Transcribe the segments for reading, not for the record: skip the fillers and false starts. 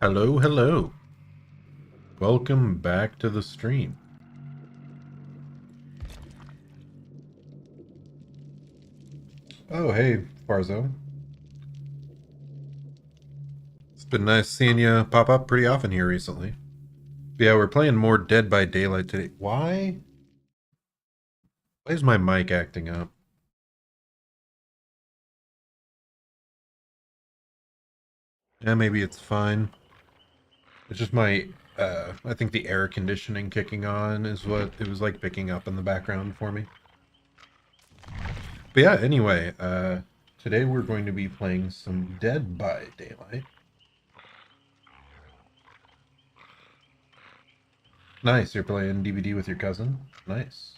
Hello, hello. Welcome back to the stream. Oh, hey, Farzo. It's been nice seeing you pop up pretty often here recently. But yeah, we're playing more Dead by Daylight today. Why? Why is my mic acting up? Yeah, maybe it's fine. It's just my, I think the air conditioning kicking on is what it was like picking up in the background for me. But yeah, anyway, today we're going to be playing some Dead by Daylight. Nice, you're playing DbD with your cousin? Nice.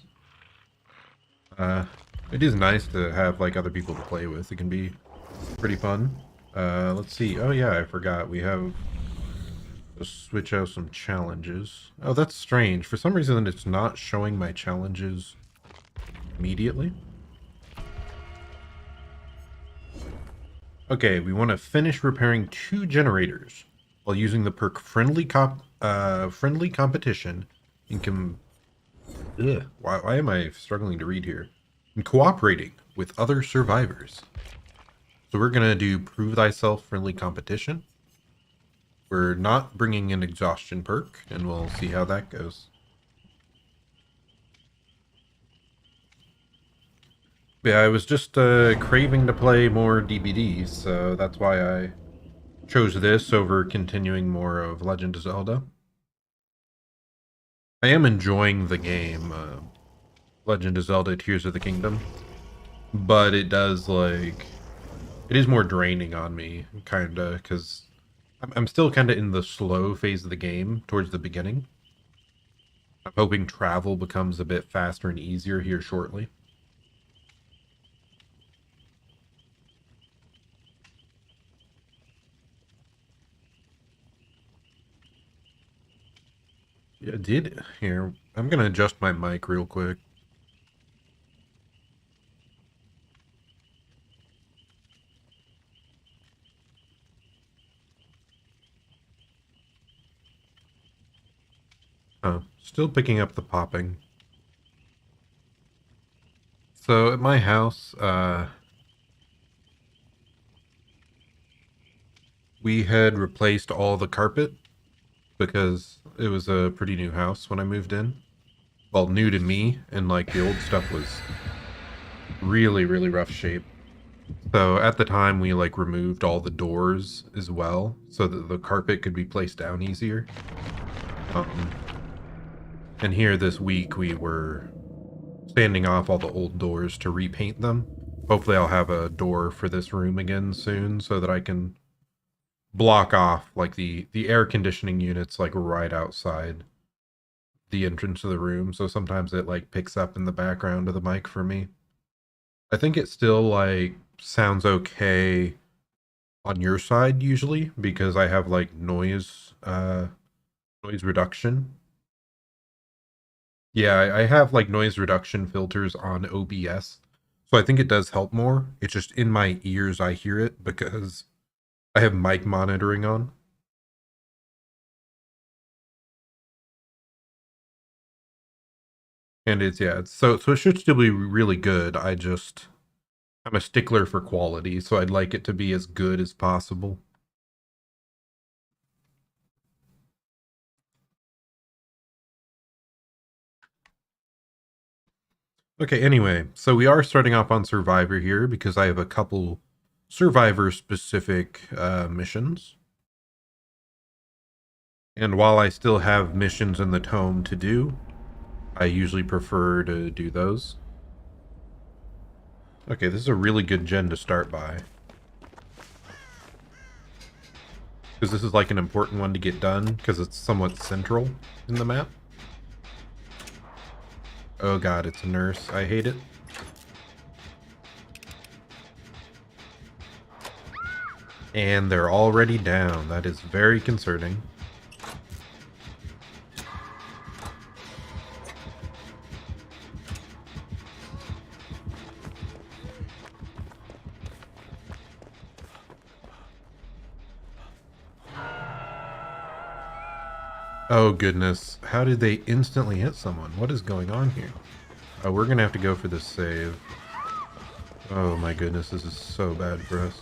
Uh, it is nice to have like other people to play with. It can be pretty fun. Let's see. Oh yeah, I forgot. We have to switch out some challenges. Oh, that's strange. For some reason, it's not showing my challenges immediately. Okay, we want to finish repairing 2 generators while using the perk friendly competition in Ugh, why am I struggling to read here? And cooperating with other survivors. So we're going to do Prove Thyself Friendly Competition. We're not bringing an exhaustion perk, and we'll see how that goes. Yeah, I was just craving to play more DbD, so that's why I chose this over continuing more of Legend of Zelda. I am enjoying the game, Legend of Zelda Tears of the Kingdom, but it does, like, it is more draining on me, kinda, because I'm still kinda in the slow phase of the game towards the beginning. I'm hoping travel becomes a bit faster and easier here shortly. Yeah, here. I'm gonna adjust my mic real quick. Oh, still picking up the popping. So at my house, we had replaced all the carpet because it was a pretty new house when I moved in. Well, new to me, and like the old stuff was really, really rough shape. So at the time, we like removed all the doors as well so that the carpet could be placed down easier. Um, and here this week, we were sanding off all the old doors to repaint them. Hopefully I'll have a door for this room again soon so that I can block off like the air conditioning units like right outside the entrance to the room. So sometimes it like picks up in the background of the mic for me. I think it still like sounds okay on your side usually because I have like noise reduction. Yeah, I have like noise reduction filters on OBS. So I think it does help more. It's just in my ears I hear it because I have mic monitoring on. And so it should still be really good. I'm a stickler for quality, so I'd like it to be as good as possible. Okay, anyway, so we are starting off on Survivor here because I have a couple Survivor-specific missions. And while I still have missions in the tome to do, I usually prefer to do those. Okay, this is a really good gen to start by. Because this is like an important one to get done, because it's somewhat central in the map. Oh god, it's a nurse. I hate it. And they're already down. That is very concerning. Oh goodness, how did they instantly hit someone? What is going on here? Oh, we're gonna have to go for this save. Oh my goodness, this is so bad for us.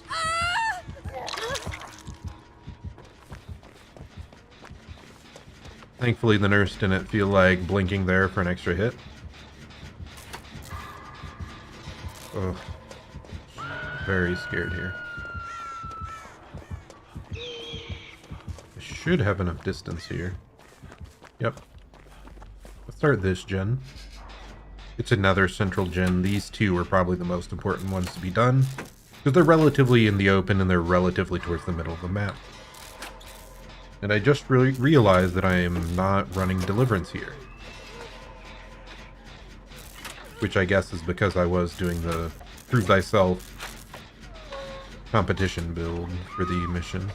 Thankfully the nurse didn't feel like blinking there for an extra hit. Ugh. Very scared here. I should have enough distance here. Yep. Let's start this gen. It's another central gen. These two are probably the most important ones to be done, because they're relatively in the open and they're relatively towards the middle of the map. And I just realized that I am not running Deliverance here. Which I guess is because I was doing the Prove Thyself competition build for the mission.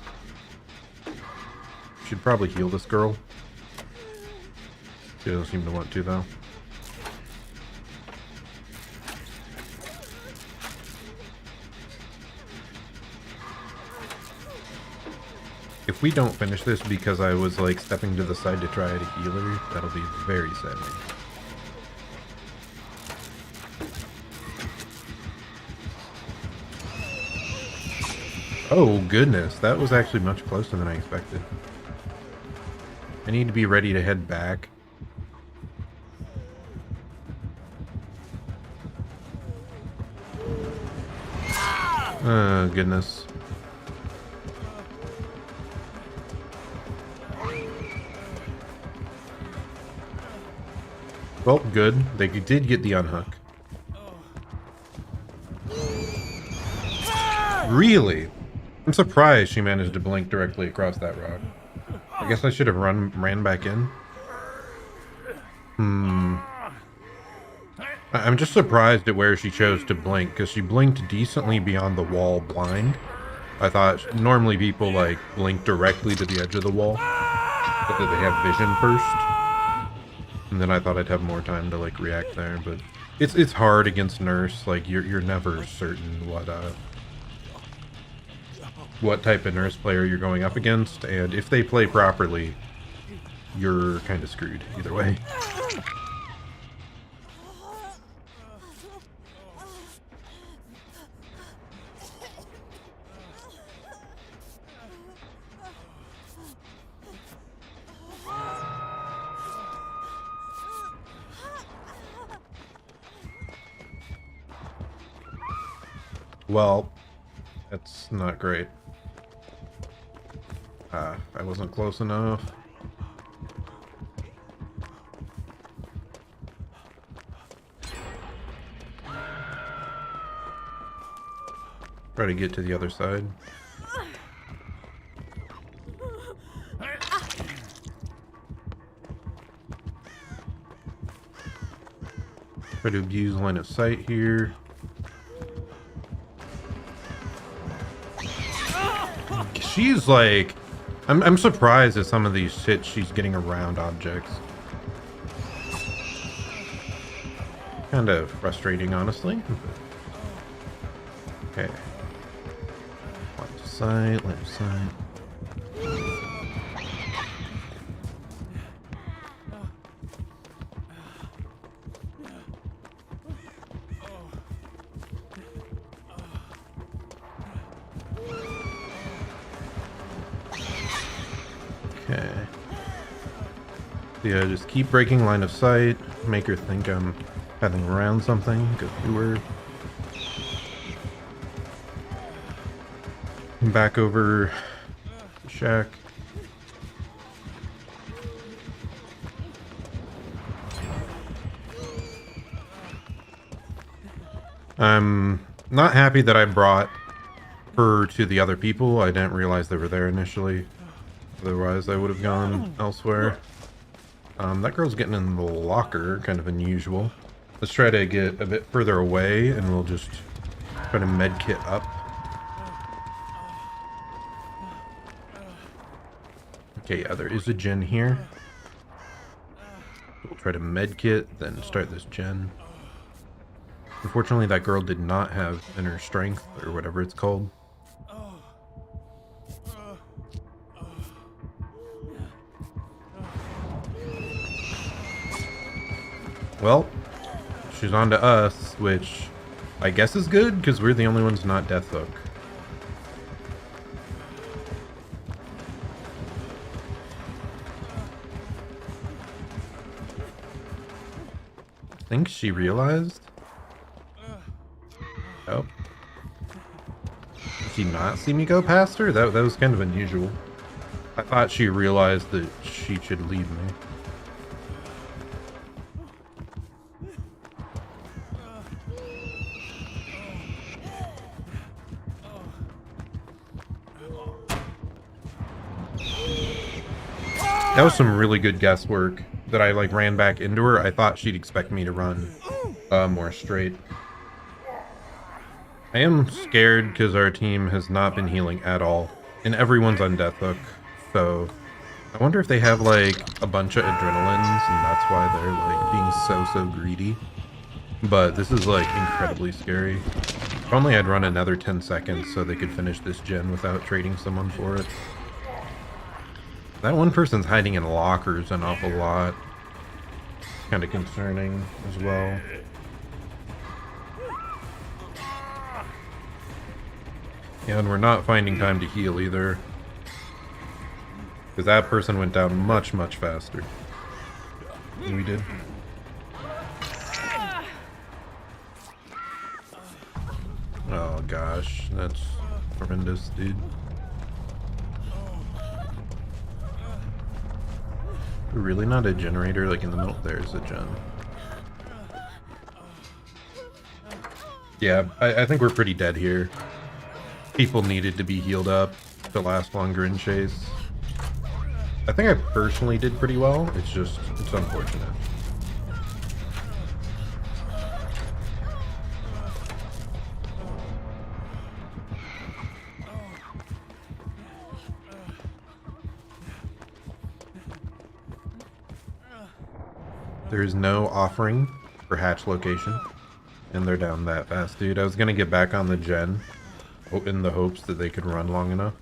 Should probably heal this girl. She doesn't seem to want to, though. If we don't finish this because I was like stepping to the side to try to heal her, that'll be very saddening. Oh goodness, that was actually much closer than I expected. I need to be ready to head back. Oh goodness. Well, good. They did get the unhook. Really? I'm surprised she managed to blink directly across that rock. I guess I should have ran back in. I'm just surprised at where she chose to blink, because she blinked decently beyond the wall blind. I thought normally people like blink directly to the edge of the wall, so that they have vision first. And then I thought I'd have more time to like react there, but it's hard against Nurse. Like you're never certain what type of Nurse player you're going up against, and if they play properly, you're kind of screwed either way. Well, that's not great. I wasn't close enough. Try to get to the other side. Try to abuse line of sight here. She's like, I'm surprised at some of these hits she's getting around objects. Kind of frustrating, honestly. Okay. Line of sight, line of sight. Okay. Yeah, just keep breaking line of sight. Make her think I'm heading around something. Go through her. Back over the shack. I'm not happy that I brought her to the other people. I didn't realize they were there initially. Otherwise, I would have gone elsewhere. That girl's getting in the locker, kind of unusual. Let's try to get a bit further away, and we'll just try to medkit up. Okay, yeah, there is a gen here. We'll try to medkit, then start this gen. Unfortunately, that girl did not have inner strength, or whatever it's called. Well, she's on to us, which I guess is good, because we're the only ones not Death Hook. I think she realized. Oh. Did she not see me go past her? That was kind of unusual. I thought she realized that she should leave me. That was some really good guesswork that I like ran back into her. I thought she'd expect me to run more straight. I am scared because our team has not been healing at all, and everyone's on Death Hook, so I wonder if they have like a bunch of adrenalines and that's why they're like being so greedy. But this is like incredibly scary. If only I'd run another 10 seconds so they could finish this gen without trading someone for it. That one person's hiding in lockers an awful lot. Kind of concerning as well. Yeah, and we're not finding time to heal either. Because that person went down much faster than we did. Oh gosh, that's horrendous, dude. Really not a generator like in the middle? There's a gen. Yeah, I think we're pretty dead here. People needed to be healed up to last longer in chase. I think I personally did pretty well. It's unfortunate. There is no offering for hatch location, and they're down that fast, dude. I was gonna get back on the gen in the hopes that they could run long enough,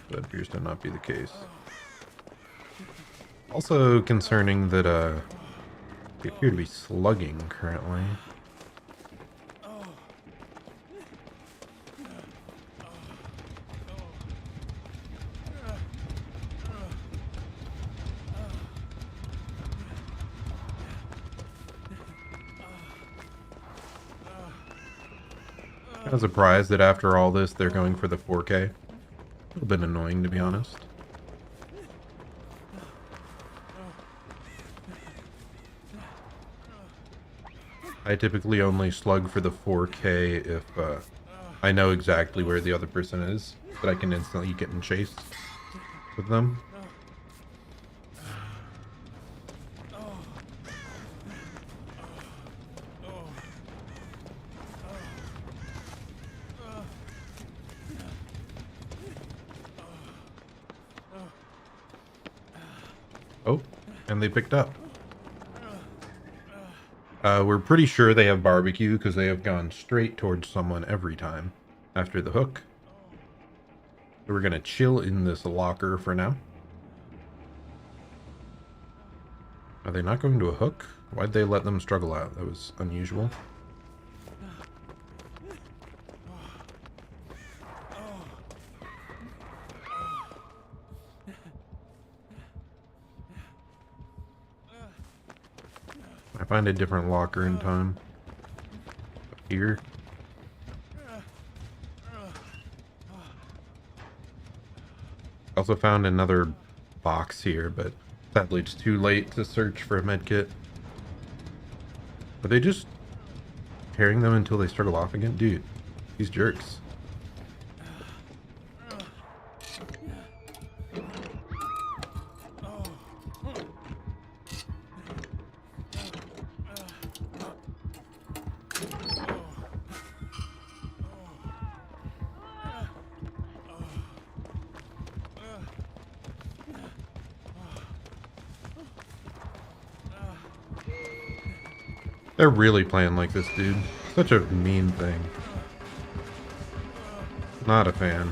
but appears to not be the case. Also concerning that they appear to be slugging currently. I'm surprised that after all this, they're going for the 4K. A little bit annoying, to be honest. I typically only slug for the 4K if I know exactly where the other person is, that I can instantly get in chase with them. Oh, and they picked up. We're pretty sure they have barbecue because they have gone straight towards someone every time after the hook. So we're gonna chill in this locker for now. Are they not going to a hook? Why'd they let them struggle out? That was unusual. I find a different locker in time. Up here. Also found another box here, but sadly it's too late to search for a medkit. Are they just carrying them until they struggle off again? Dude, these jerks. They're really playing like this, dude. Such a mean thing. Not a fan.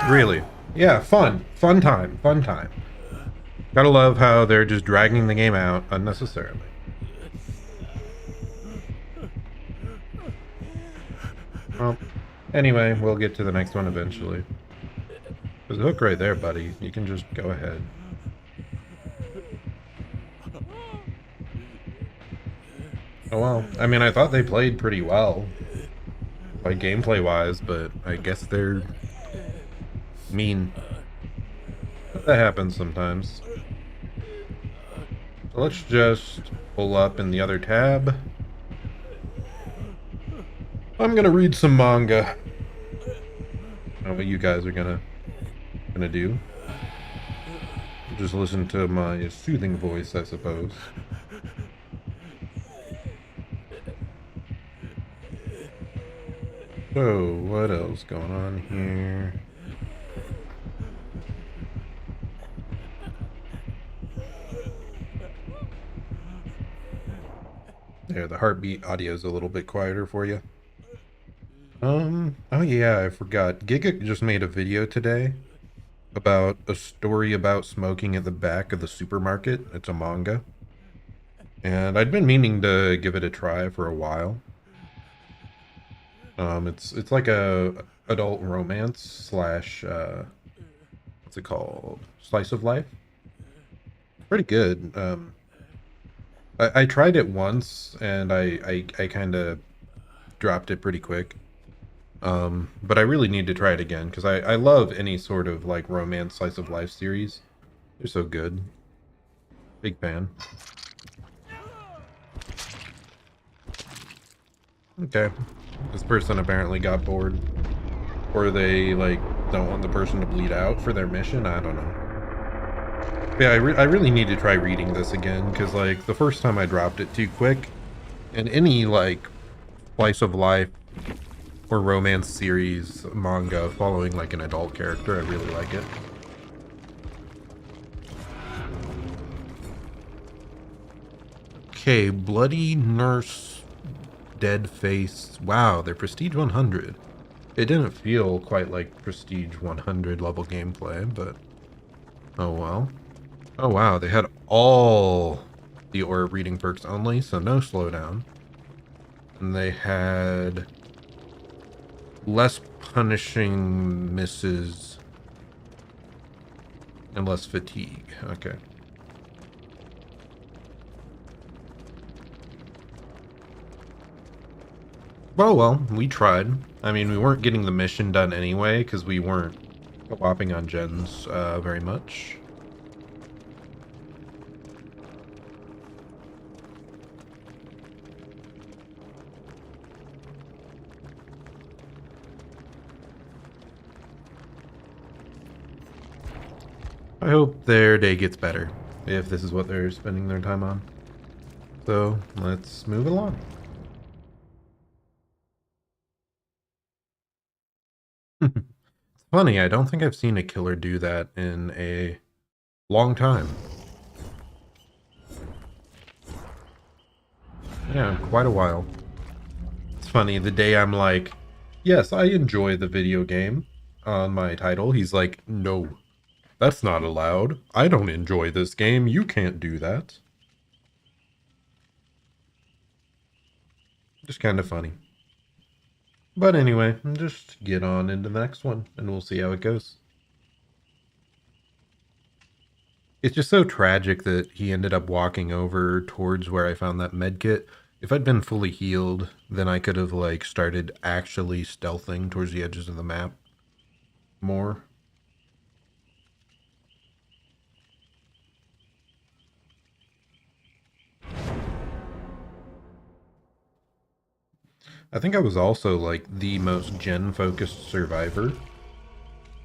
Really? Yeah, fun. Fun time. Fun time. Gotta love how they're just dragging the game out unnecessarily. Well, anyway, we'll get to the next one eventually. There's a hook right there, buddy. You can just go ahead. Oh well. I mean, I thought they played pretty well, like gameplay-wise, but I guess they're mean. But that happens sometimes. So let's just pull up in the other tab. I'm gonna read some manga. I don't know what you guys are gonna do. Just listen to my soothing voice, I suppose. So, what else going on here? There, the heartbeat audio is a little bit quieter for you. Oh yeah, I forgot. Giga just made a video today about a story about smoking at the back of the supermarket. It's a manga. And I'd been meaning to give it a try for a while. It's like a adult romance slash what's it called? Slice of life. Pretty good. I tried it once and I kind of dropped it pretty quick. But I really need to try it again because I love any sort of like romance slice of life series. They're so good. Big fan. Okay. This person apparently got bored. Or they, like, don't want the person to bleed out for their mission. I don't know. Yeah, I really need to try reading this again, because, like, the first time I dropped it too quick. And any, like, slice of life or romance series manga following, like, an adult character, I really like it. Okay, Bloody Nurse, Dead Face. Wow, they're Prestige 100. It didn't feel quite like Prestige 100 level gameplay, but oh well. Oh wow, they had all the aura reading perks only, so no slowdown. And they had less punishing misses and less fatigue. Okay. Well, we tried. I mean, we weren't getting the mission done anyway, because we weren't whopping on gens very much. I hope their day gets better, if this is what they're spending their time on. So, let's move along. It's funny, I don't think I've seen a killer do that in a long time. Yeah, quite a while. It's funny, the day I'm like, yes, I enjoy the video game on my title, he's like, no, that's not allowed. I don't enjoy this game. You can't do that. Just kind of funny. But anyway, just get on into the next one, and we'll see how it goes. It's just so tragic that he ended up walking over towards where I found that medkit. If I'd been fully healed, then I could have, like, started actually stealthing towards the edges of the map more. I think I was also, like, the most gen-focused survivor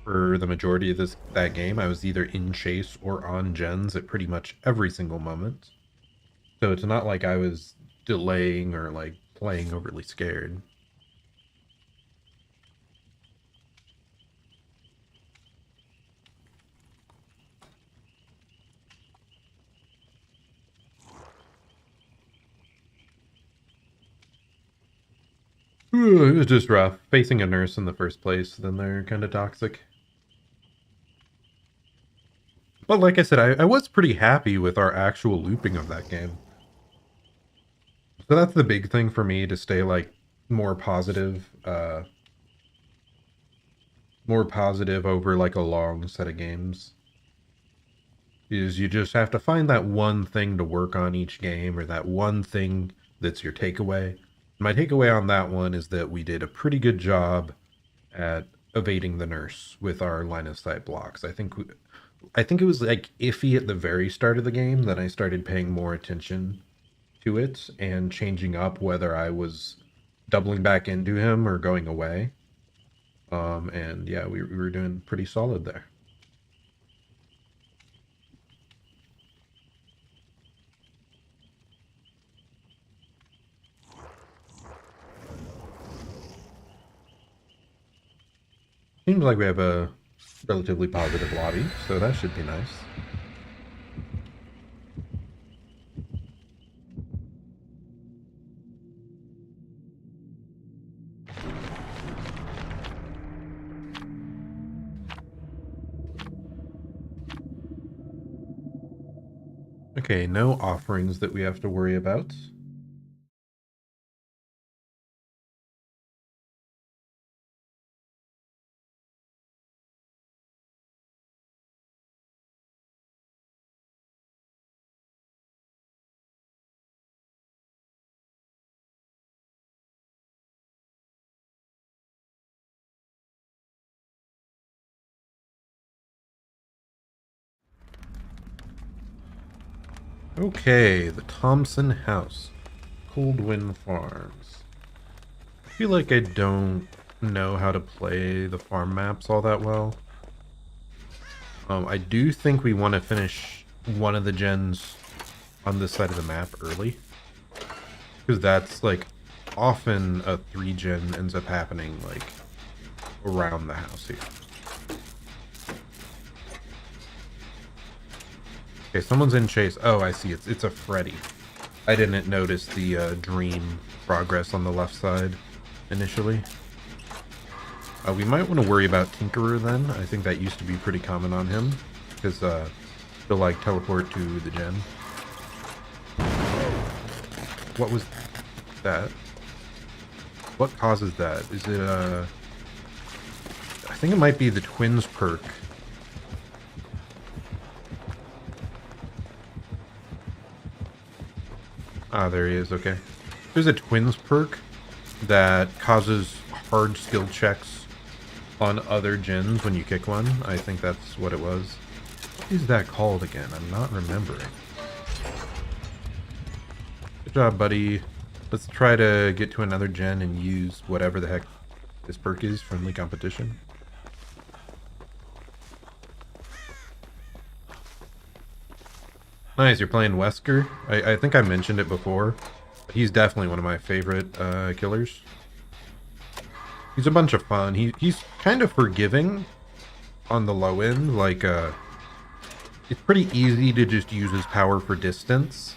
for the majority of that game. I was either in chase or on gens at pretty much every single moment. So it's not like I was delaying or like playing overly scared. It was just rough. Facing a nurse in the first place, then they're kind of toxic. Well, like I said, I was pretty happy with our actual looping of that game. So that's the big thing for me, to stay like more positive, more positive over like a long set of games. Is you just have to find that one thing to work on each game, or that one thing that's your takeaway. My takeaway on that one is that we did a pretty good job at evading the nurse with our line of sight blocks. I think it was like iffy at the very start of the game. Then I started paying more attention to it and changing up whether I was doubling back into him or going away. And yeah, we were doing pretty solid there. Seems like we have a relatively positive lobby, so that should be nice. Okay, no offerings that we have to worry about. Okay, the Thompson House. Coldwind Farms. I feel like I don't know how to play the farm maps all that well. I do think we want to finish one of the gens on this side of the map early, because that's like often a 3-gen ends up happening like around the house here. Okay, someone's in chase. Oh, I see. It's a Freddy. I didn't notice the dream progress on the left side initially. We might want to worry about Tinkerer then. I think that used to be pretty common on him, because he'll like teleport to the gen. What was that? What causes that? Is it I think it might be the twins perk. Ah, there he is. Okay. There's a twins perk that causes hard skill checks on other gens when you kick one. I think that's what it was. What is that called again? I'm not remembering. Good job, buddy. Let's try to get to another gen and use whatever the heck this perk is. Friendly competition. Nice, you're playing Wesker. I think I mentioned it before. He's definitely one of my favorite killers. He's a bunch of fun. He's kind of forgiving on the low end. Like, it's pretty easy to just use his power for distance.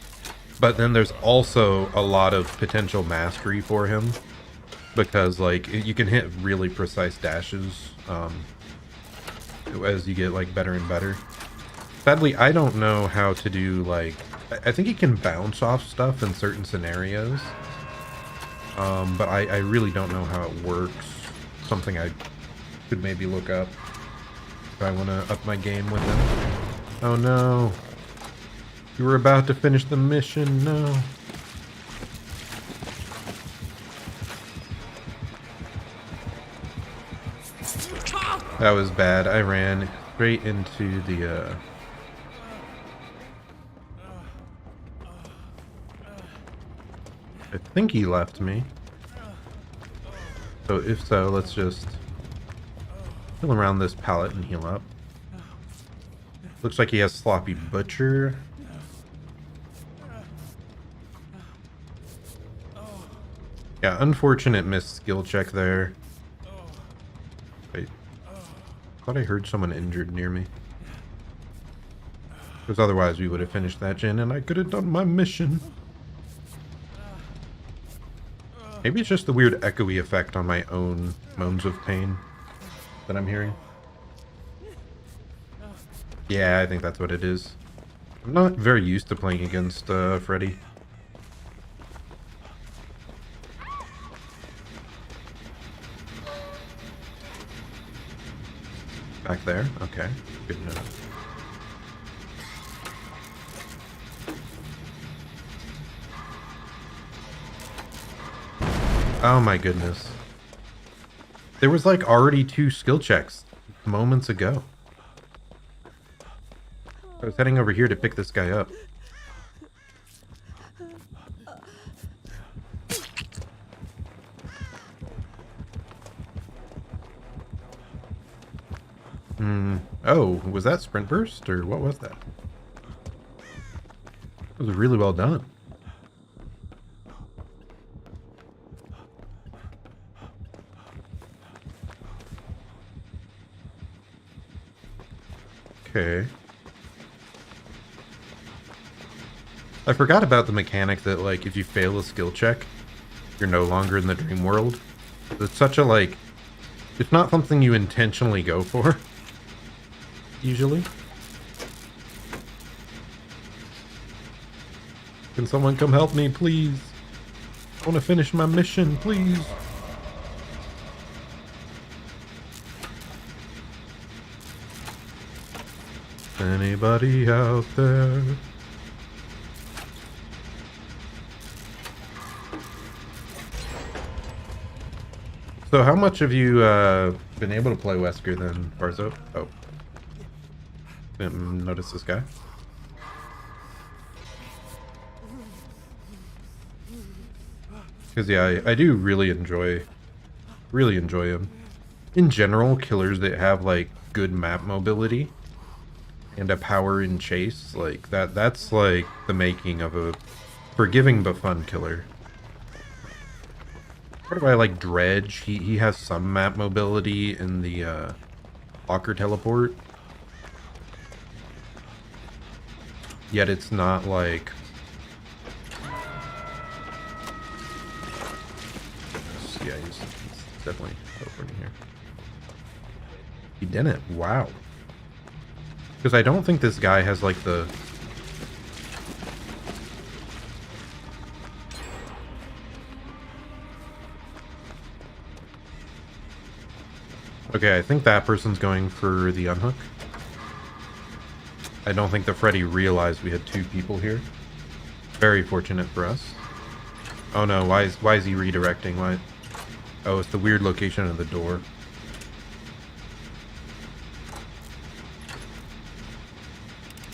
But then there's also a lot of potential mastery for him, because like you can hit really precise dashes as you get like better and better. Sadly, I don't know how to do like, I think he can bounce off stuff in certain scenarios, but I really don't know how it works. Something I could maybe look up if I want to up my game with him. Oh no. You were about to finish the mission, no. That was bad. I ran straight into the, I think he left me. So if so, let's just heal around this pallet and heal up. Looks like he has Sloppy Butcher. Yeah, unfortunate missed skill check there. Wait. Thought I heard someone injured near me. Because otherwise we would have finished that gen and I could have done my mission. Maybe it's just the weird echoey effect on my own moans of pain that I'm hearing. Yeah, I think that's what it is. I'm not very used to playing against Freddy. Back there? Okay. Good enough. Oh my goodness. There was like already 2 skill checks moments ago. I was heading over here to pick this guy up. Oh, was that sprint burst or what was that? It was really well done. Okay. I forgot about the mechanic that, like, if you fail a skill check, you're no longer in the dream world. It's such a, like, it's not something you intentionally go for, usually. Can someone come help me, please? I want to finish my mission, please. Anybody out there? So how much have you been able to play Wesker then, Barzo? Oh. Didn't notice this guy. Because yeah, I do really enjoy him. In general, killers that have like good map mobility and a power in chase, like that's like the making of a forgiving but fun killer. What do I like? Dredge. He has some map mobility in the locker teleport. Yet it's not like yeah, he's definitely teleporting here. He didn't. Wow. Because I don't think this guy has like the okay, I think that person's going for the unhook. I don't think the Freddy realized we had 2 people here. Very fortunate for us. Oh no, why is he redirecting? Why? Oh, it's the weird location of the door.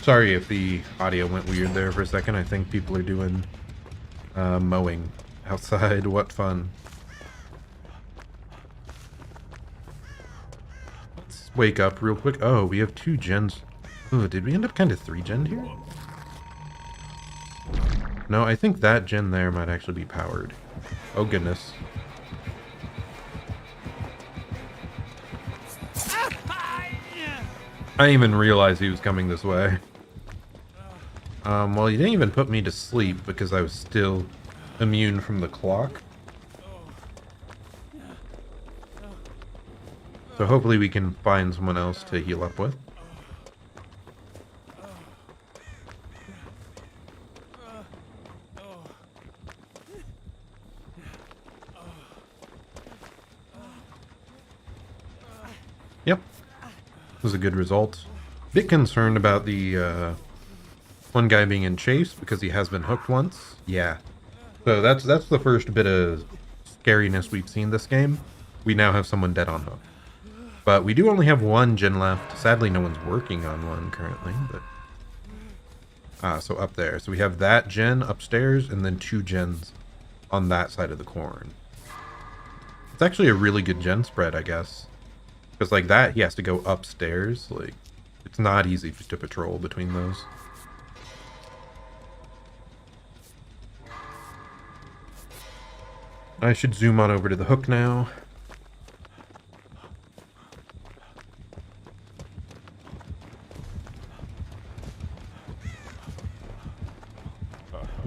Sorry if the audio went weird there for a second. I think people are doing mowing outside. What fun. Let's wake up real quick. Oh, we have 2 gens. Oh, did we end up kind of 3-gen here? No, I think that gen there might actually be powered. Oh goodness. I didn't even realize he was coming this way. Well, he didn't even put me to sleep because I was still immune from the clock. So hopefully we can find someone else to heal up with. Yep. This was a good result. Bit concerned about the one guy being in chase because he has been hooked once. Yeah. So that's the first bit of scariness we've seen this game. We now have someone dead on hook. But we do only have 1 gen left. Sadly, no one's working on one currently, but so up there. So we have that gen upstairs and then 2 gens on that side of the corn. It's actually a really good gen spread, I guess. Because like that, he has to go upstairs. Like, it's not easy to patrol between those. I should zoom on over to the hook now.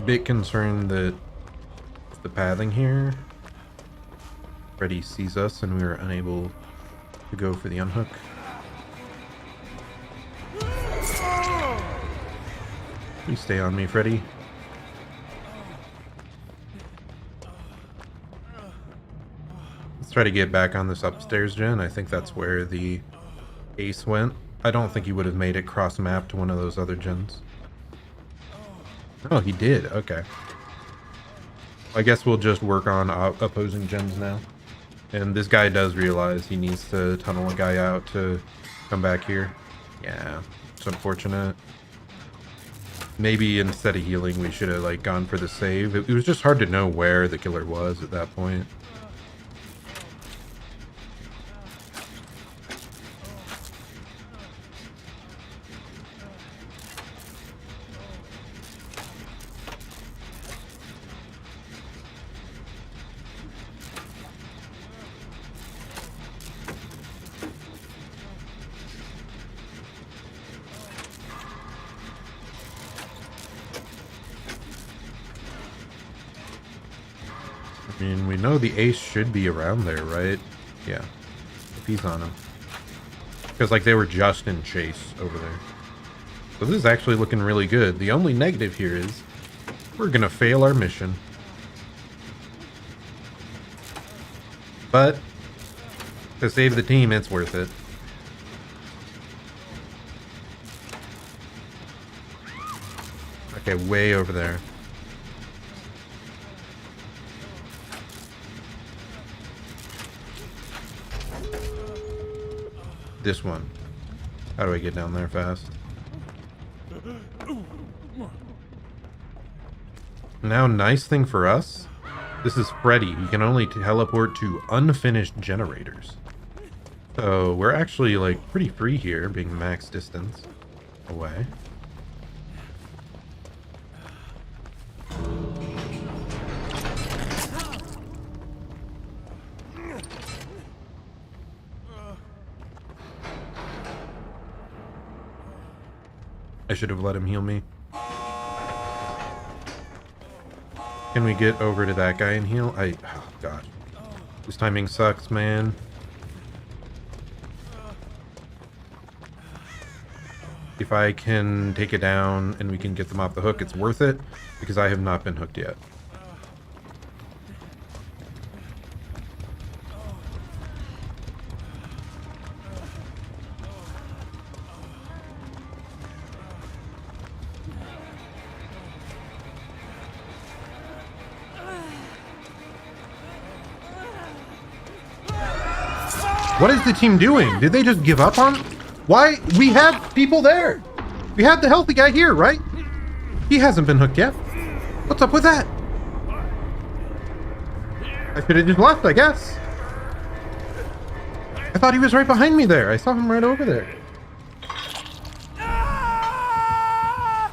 Bit concerned that the pathing here, Freddy sees us and we were unable to go for the unhook. Please stay on me, Freddy. Let's try to get back on this upstairs gen. I think that's where the ace went. I don't think he would have made it cross map to one of those other gens. Oh, he did. Okay. I guess we'll just work on opposing gens now. And this guy does realize he needs to tunnel a guy out to come back here. Yeah, it's unfortunate. Maybe instead of healing, we should have like gone for the save. It was just hard to know where the killer was at that point. I mean, we know the ace should be around there, right? Yeah, if he's on him. Because, like, they were just in chase over there. So this is actually looking really good. The only negative here is we're going to fail our mission. But to save the team, it's worth it. Okay, way over there. This one. How do I get down there fast? Now, nice thing for us, this is Freddy. He can only teleport to unfinished generators. So we're actually like pretty free here, being max distance away. I should have let him heal me. Can we get over to that guy and heal? Oh god. This timing sucks, man. If I can take it down and we can get them off the hook, it's worth it, because I have not been hooked yet. What is the team doing? Did they just give up on? Why? We have people there. We had the healthy guy here, right? He hasn't been hooked yet. What's up with that? I should have just left, I guess. I thought he was right behind me there. I saw him right over there.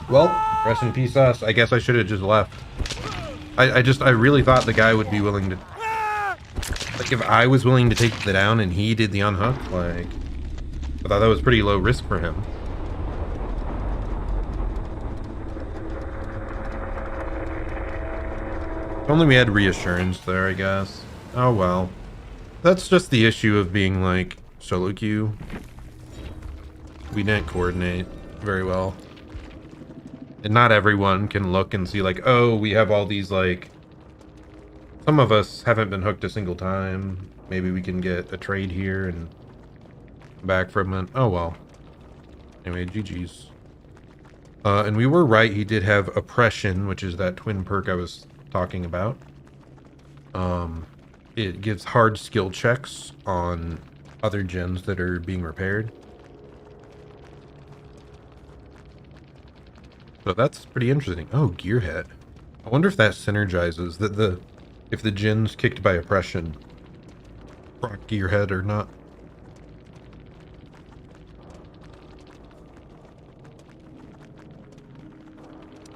Well, rest in peace us. I guess I should have just left. I really thought the guy would be willing to... Like, if I was willing to take the down and he did the unhook, like... I thought that was pretty low risk for him. If only we had reassurance there, I guess. Oh well. That's just the issue of being, like, solo queue. We didn't coordinate very well. And not everyone can look and see, like, oh, we have all these, like... Some of us haven't been hooked a single time. Maybe we can get a trade here and back from it. Oh, well. Anyway, GG's. And we were right. He did have Oppression, which is that twin perk I was talking about. It gives hard skill checks on other gens that are being repaired. So that's pretty interesting. Oh, Gearhead. I wonder if that synergizes. That if the gen's kicked by Oppression proc Gearhead or not.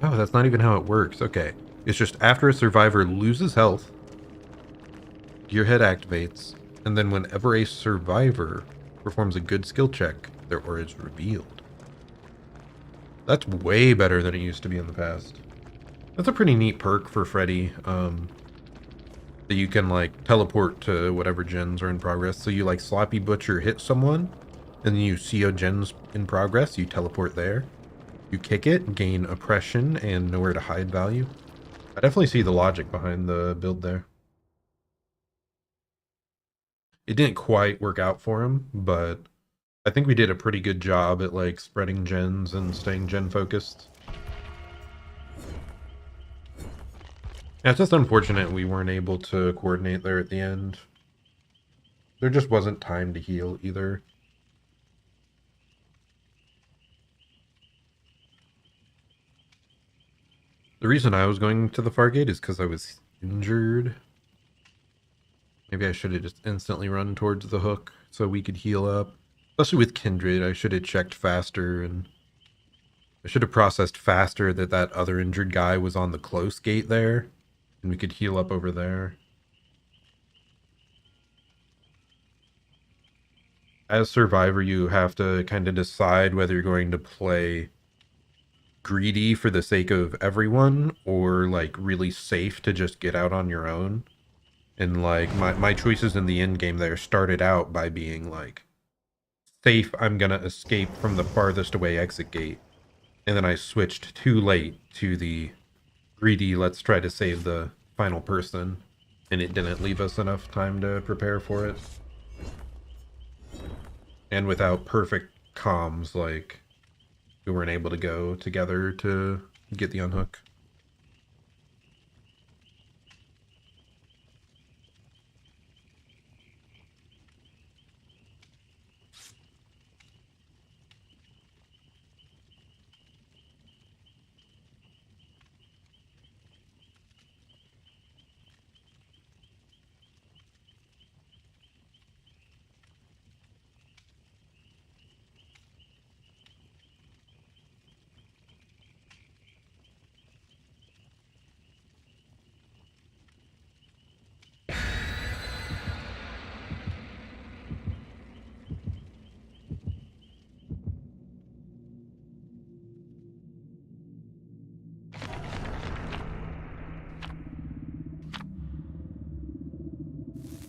Oh, that's not even how it works. Okay. It's just after a survivor loses health, Gearhead activates, and then whenever a survivor performs a good skill check, their aura is revealed. That's way better than it used to be in the past. That's a pretty neat perk for Freddy. That you can, like, teleport to whatever gens are in progress. So you, like, Sloppy Butcher hit someone, and then you see a gen's in progress, you teleport there. You kick it, gain oppression, and nowhere to hide value. I definitely see the logic behind the build there. It didn't quite work out for him, but I think we did a pretty good job at like spreading gens and staying gen focused. Yeah, it's just unfortunate we weren't able to coordinate there at the end. There just wasn't time to heal either. The reason I was going to the Fargate is because I was injured. Maybe I should have just instantly run towards the hook so we could heal up. Especially with Kindred, I should have checked faster, and I should have processed faster that that other injured guy was on the close gate there, and we could heal up over there. As Survivor, you have to kind of decide whether you're going to play greedy for the sake of everyone, or like really safe to just get out on your own. And like my choices in the end game there started out by being like, safe, I'm gonna escape from the farthest away exit gate. And then I switched too late to the greedy, let's try to save the final person. And it didn't leave us enough time to prepare for it. And without perfect comms, like, we weren't able to go together to get the unhook.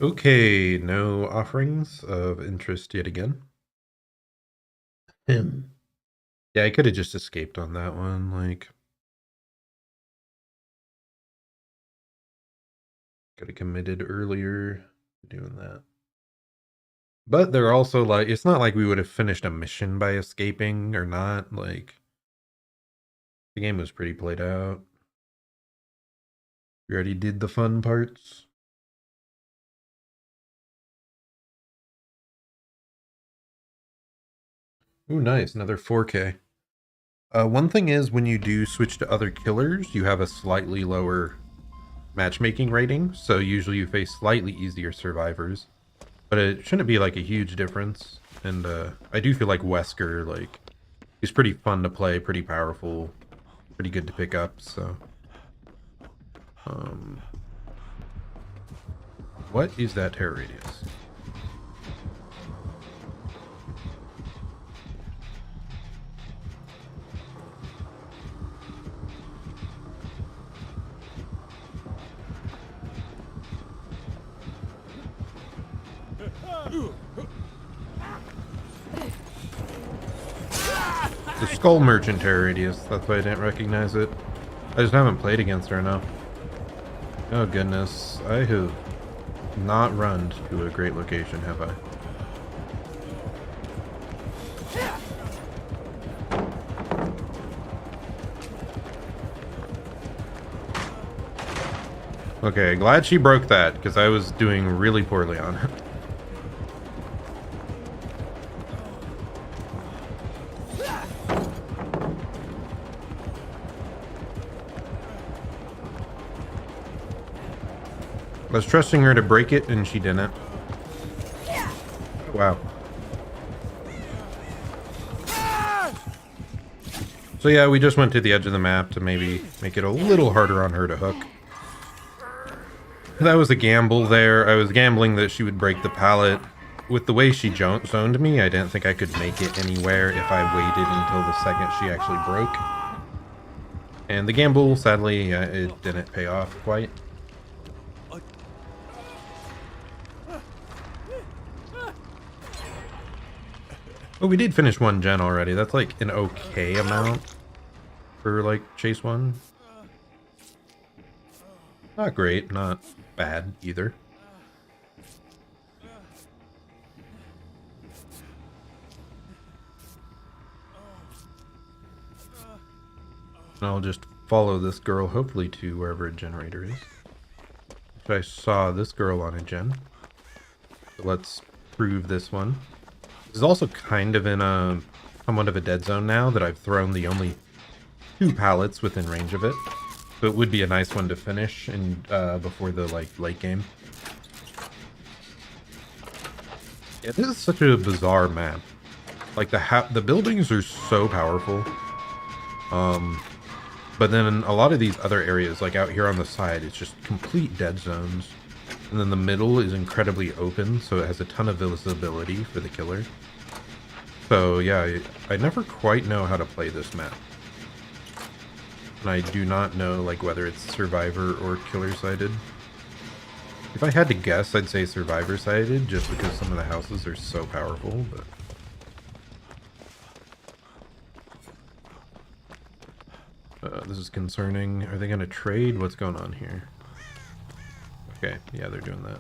Okay, no offerings of interest yet again. Yeah, I could have just escaped on that one, like. Could have committed earlier to doing that. But they're also like, it's not like we would have finished a mission by escaping or not. Like, the game was pretty played out. We already did the fun parts. Ooh, nice. Another 4K. One thing is, when you do switch to other killers, you have a slightly lower matchmaking rating. So usually you face slightly easier survivors. But it shouldn't be like a huge difference. And I do feel like Wesker, like, he's pretty fun to play, pretty powerful, pretty good to pick up, so. What is that terror radius? The Skull Merchant terror radius, that's why I didn't recognize it. I just haven't played against her enough. Oh goodness, I have not run to a great location, have I? Okay, glad she broke that, because I was doing really poorly on it. I was trusting her to break it, and she didn't. Wow. So yeah, we just went to the edge of the map to maybe make it a little harder on her to hook. That was a gamble there. I was gambling that she would break the pallet. With the way she zoned me, I didn't think I could make it anywhere if I waited until the second she actually broke. And the gamble, sadly, it didn't pay off quite. Well, we did finish one gen already. That's like an okay amount. for like chase one. Not great, not bad either. And I'll just follow this girl, hopefully to wherever a generator is. If I saw this girl on a gen. So let's prove this one. This is also kind of in a somewhat of a dead zone now that I've thrown the only 2 pallets within range of it. So it would be a nice one to finish in before the like late game. Yeah, this is such a bizarre map. Like the buildings are so powerful. But then a lot of these other areas, like out here on the side, it's just complete dead zones. And then the middle is incredibly open, so it has a ton of visibility for the killer. So yeah, I never quite know how to play this map. And I do not know like whether it's survivor or killer sided. If I had to guess, I'd say survivor sided, just because some of the houses are so powerful, but... this is concerning. Are they going to trade? What's going on here? Okay, yeah, they're doing that.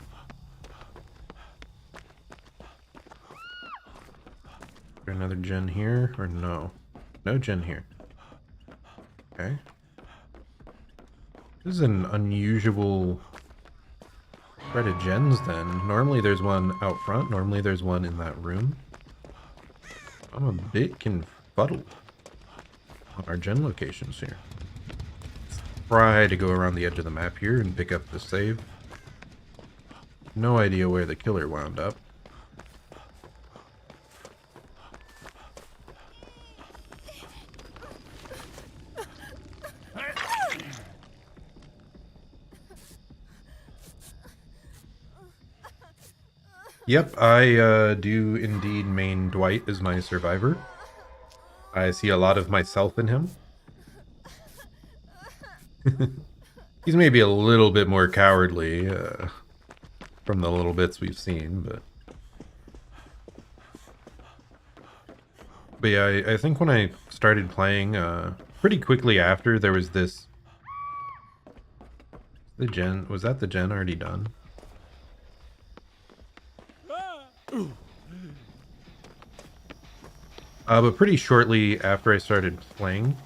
Is there another gen here? Or no? No gen here. Okay. This is an unusual spread of gens then. Normally there's one out front. Normally there's one in that room. I'm a bit confuddled on our gen locations here. Try to go around the edge of the map here and pick up the save. No idea where the killer wound up. Yep, I do indeed main Dwight as my survivor. I see a lot of myself in him. He's maybe a little bit more cowardly from the little bits we've seen, but yeah, I think when I started playing, pretty quickly after, there was this... The gen... Was that the gen already done? But pretty shortly after I started playing,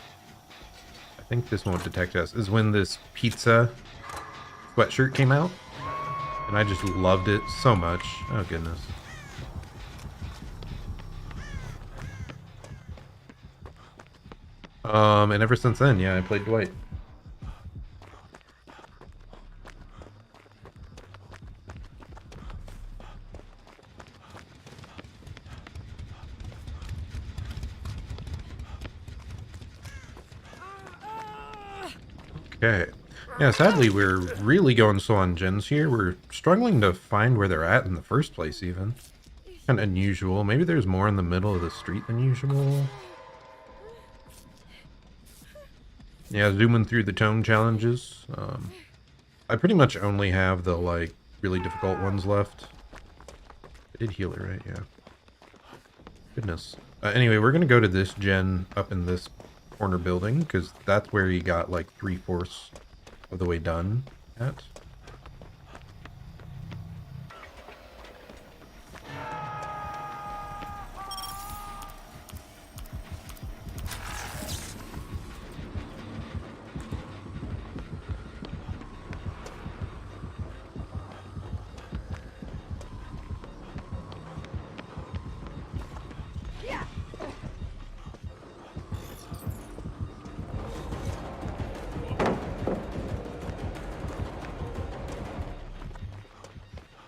I think this won't detect us, is when this pizza sweatshirt came out. And I just loved it so much. Oh, goodness. And ever since then, yeah, I played Dwight. Okay. Yeah, sadly, we're really going slow on gens here. We're struggling to find where they're at in the first place, even. Kind of unusual. Maybe there's more in the middle of the street than usual. Yeah, zooming through the tone challenges. I pretty much only have the, like, really difficult ones left. I did heal it, right? Yeah. Goodness. Anyway, we're going to go to this gen up in this corner building, because that's where he got, like, 3/4 of the way done at.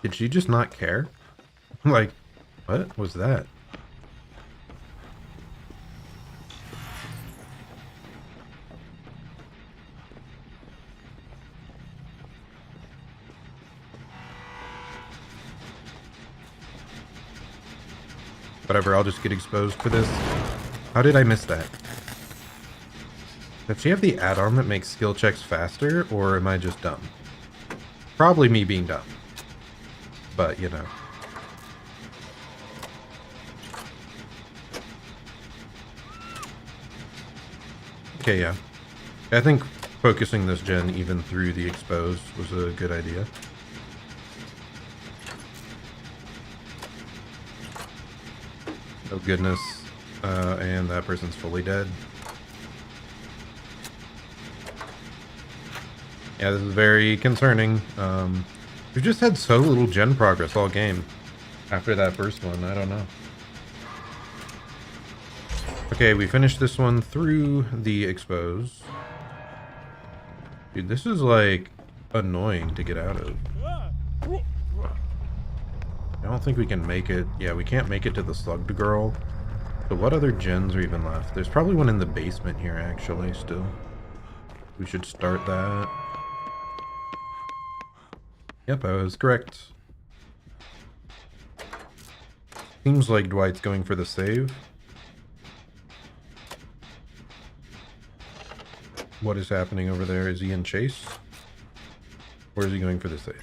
Did she just not care? Like, what was that? Whatever, I'll just get exposed for this. How did I miss that? Does she have the add-on that makes skill checks faster, or am I just dumb? Probably me being dumb. But, you know. Okay, yeah. I think focusing this gen even through the exposed was a good idea. Oh goodness. And that person's fully dead. Yeah, this is very concerning. We've just had so little gen progress all game. After that first one, I don't know. Okay, we finished this one through the expose. Dude, this is like annoying to get out of. I don't think we can make it. Yeah, we can't make it to the slugged girl. So what other gens are even left? There's probably one in the basement here, actually, still. We should start that. Yep, I was correct. Seems like Dwight's going for the save. What is happening over there? Is he in chase? Or is he going for the save?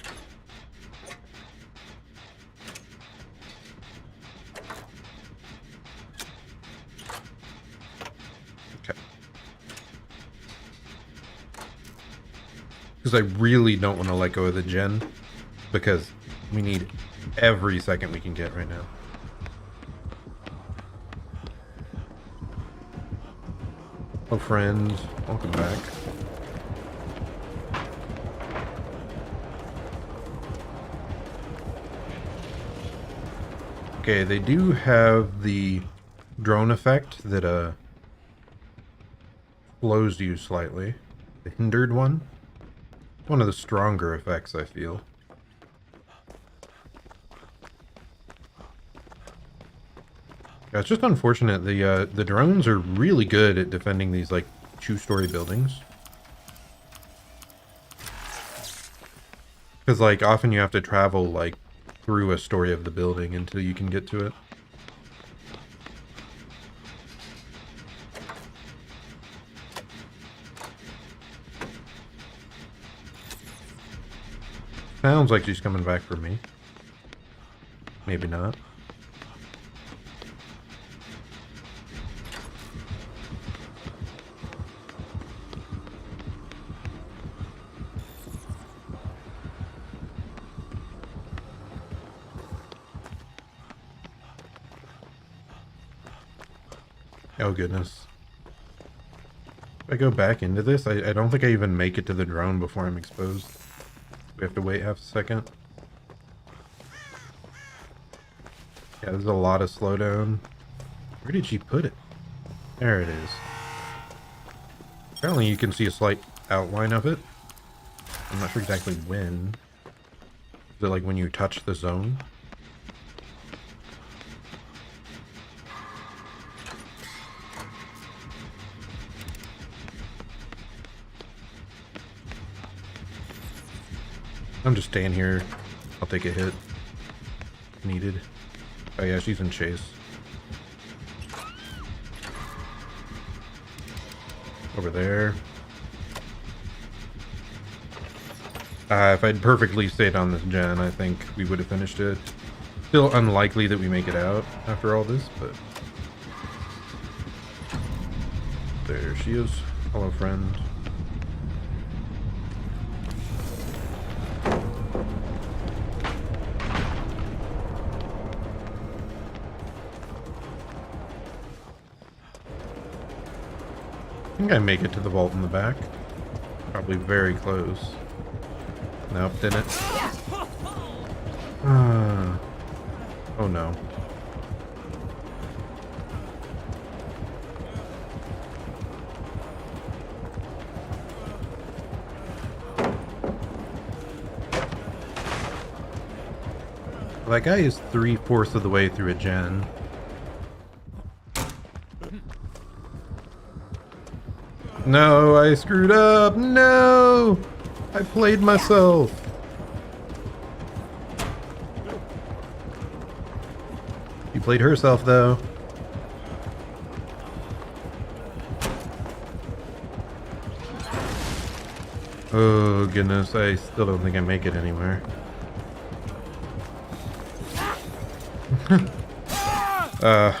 Okay. Because I really don't want to let go of the gen. Because we need every second we can get right now. Oh, friend. Welcome back. Okay, they do have the drone effect that slows you slightly. The hindered one. One of the stronger effects, I feel. Yeah, it's just unfortunate. The drones are really good at defending these like two-story buildings. Because like often you have to travel like through a story of the building until you can get to it. Sounds like she's coming back for me. Maybe not. Oh goodness. If I go back into this, I don't think I even make it to the drone before I'm exposed. We have to wait half a second. Yeah, there's a lot of slowdown. Where did she put it? There it is. Apparently you can see a slight outline of it. I'm not sure exactly when. Is it like when you touch the zone? I'm just staying here. I'll take a hit. Needed. Oh yeah, she's in chase. Over there. If I'd perfectly stayed on this gen, I think we would have finished it. Still unlikely that we make it out after all this, but... There she is. Hello, friend. I think I make it to the vault in the back. Probably very close. Nope, didn't. Oh no. Well, that guy is 3/4 of the way through a gen. No, I screwed up. No! I played myself. She played herself, though. Oh, goodness. I still don't think I make it anywhere.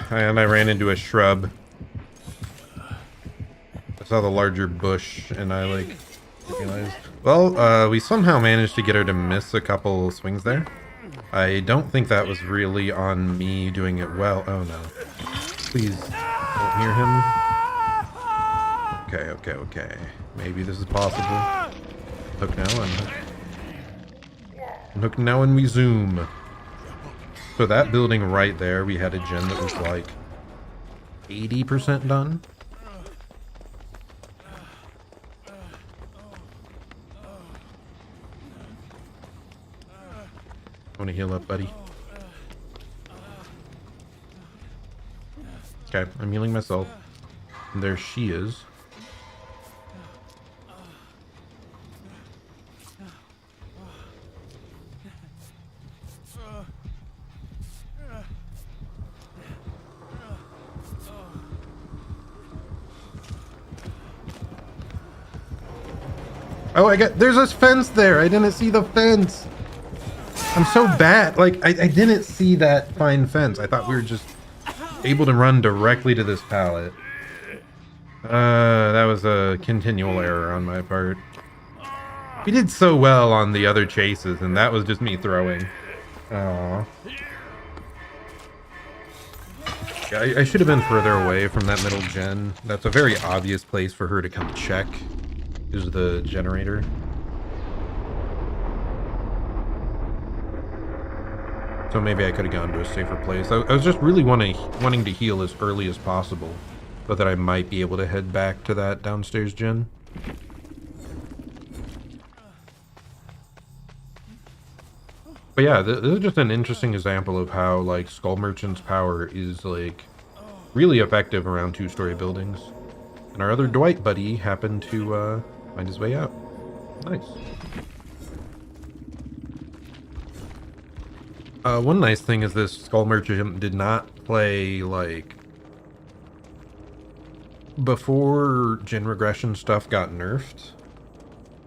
And I ran into a shrub. I saw the larger bush and I like realized. Well, we somehow managed to get her to miss a couple swings there. I don't think that was really on me doing it well. Oh no. Please don't hear him. Okay, okay, okay. Maybe this is possible. Hook now and hook now and we zoom. So that building right there, we had a gen that was like 80% done. I want to heal up, buddy. Okay, I'm healing myself. And there she is. Oh, there's a fence there. I didn't see the fence. I'm so bad. Like, I didn't see that fine fence. I thought we were just able to run directly to this pallet. That was a continual error on my part. We did so well on the other chases, and that was just me throwing. Aww. Yeah, I should have been further away from that middle gen. That's a very obvious place for her to come check. Is the generator. So maybe I could have gone to a safer place. I was just really wanting to heal as early as possible, so that I might be able to head back to that downstairs gen. But yeah, this is just an interesting example of how like Skull Merchant's power is like really effective around two-story buildings. And our other Dwight buddy happened to find his way out. Nice. One nice thing is this Skull Merchant did not play like before gen regression stuff got nerfed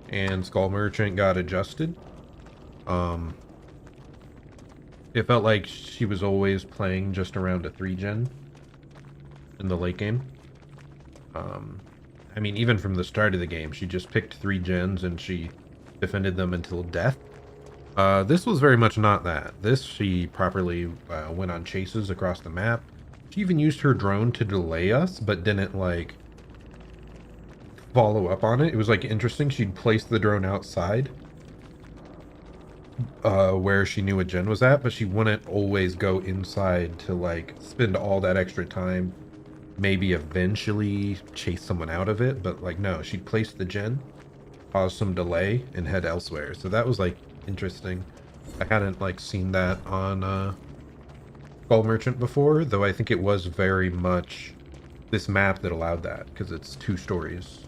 and Skull Merchant got adjusted. It felt like she was always playing just around a 3 gen in the late game. I mean, even from the start of the game, she just picked 3 gens and she defended them until death. This was very much not that. This, she properly went on chases across the map. She even used her drone to delay us, but didn't, like, follow up on it. It was, like, interesting. She'd place the drone outside where she knew a gen was at, but she wouldn't always go inside to, like, spend all that extra time, maybe eventually chase someone out of it. But, like, no, she'd place the gen, cause some delay, and head elsewhere. So that was, like, interesting. I hadn't like seen that on Skull Merchant before, though I think it was very much this map that allowed that because it's 2 stories.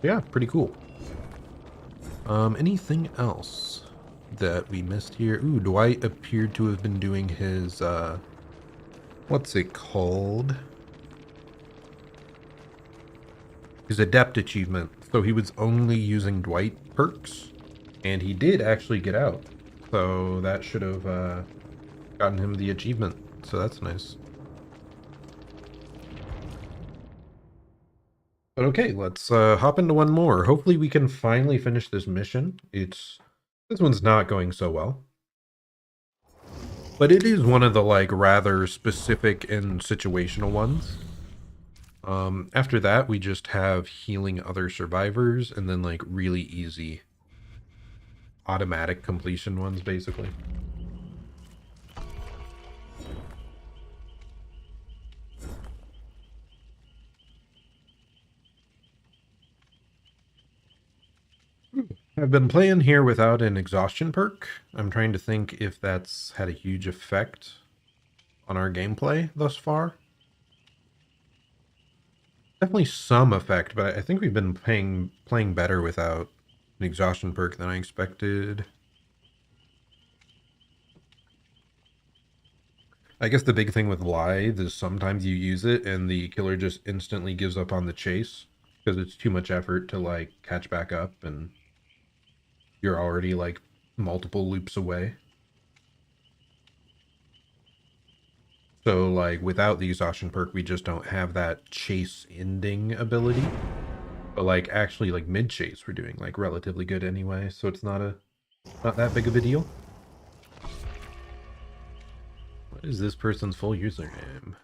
Yeah, pretty cool. Anything else that we missed here? Ooh, Dwight appeared to have been doing his what's it called? His adept achievement. So he was only using Dwight perks. And he did actually get out. So that should have gotten him the achievement. So that's nice. But okay, let's hop into one more. Hopefully we can finally finish this mission. This one's not going so well. But it is one of the like rather specific and situational ones. After that, we just have healing other survivors and then like really easy automatic completion ones, basically. I've been playing here without an exhaustion perk. I'm trying to think if that's had a huge effect on our gameplay thus far. Definitely some effect, but I think we've been playing better without an exhaustion perk than I expected. I guess the big thing with Lithe is sometimes you use it and the killer just instantly gives up on the chase because it's too much effort to like catch back up and you're already like multiple loops away. So, like, without the exhaustion perk, we just don't have that chase ending ability. But, like, actually, like, mid-chase, we're doing, like, relatively good anyway. So it's not that big of a deal. What is this person's full username?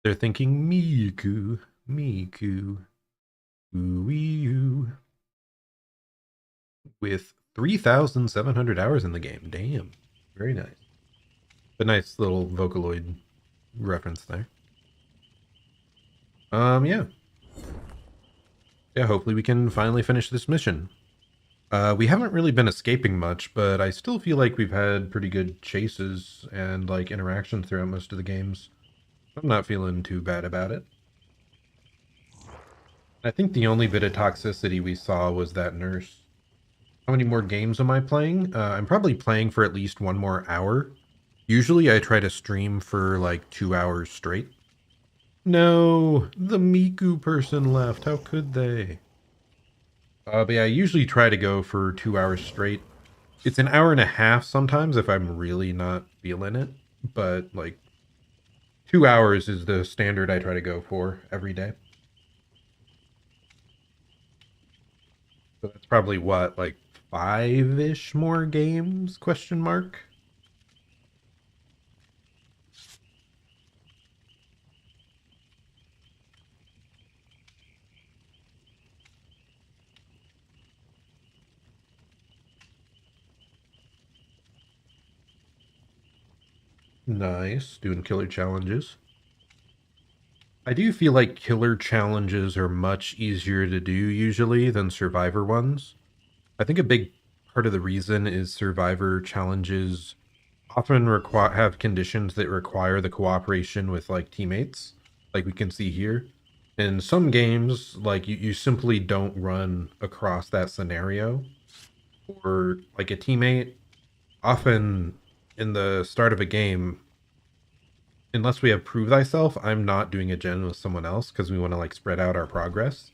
They're thinking Miku, Miku, ooh, with 3,700 hours in the game. Damn, very nice. A nice little Vocaloid reference there. Yeah. Yeah, hopefully we can finally finish this mission. We haven't really been escaping much, but I still feel like we've had pretty good chases and, like, interactions throughout most of the games. I'm not feeling too bad about it. I think the only bit of toxicity we saw was that nurse. How many more games am I playing? I'm probably playing for at least one more hour. Usually I try to stream for like 2 hours straight. No, the Miku person left. How could they? But yeah, I usually try to go for 2 hours straight. It's an hour and a half sometimes if I'm really not feeling it. But like 2 hours is the standard I try to go for every day. So that's probably what, like 5-ish more games, question mark? Nice, doing killer challenges. I do feel like killer challenges are much easier to do usually than survivor ones. I think a big part of the reason is survivor challenges often have conditions that require the cooperation with like teammates, like we can see here. In some games, like you simply don't run across that scenario, or like a teammate often in the start of a game, unless we have prove thyself, I'm not doing a gen with someone else because we want to like spread out our progress.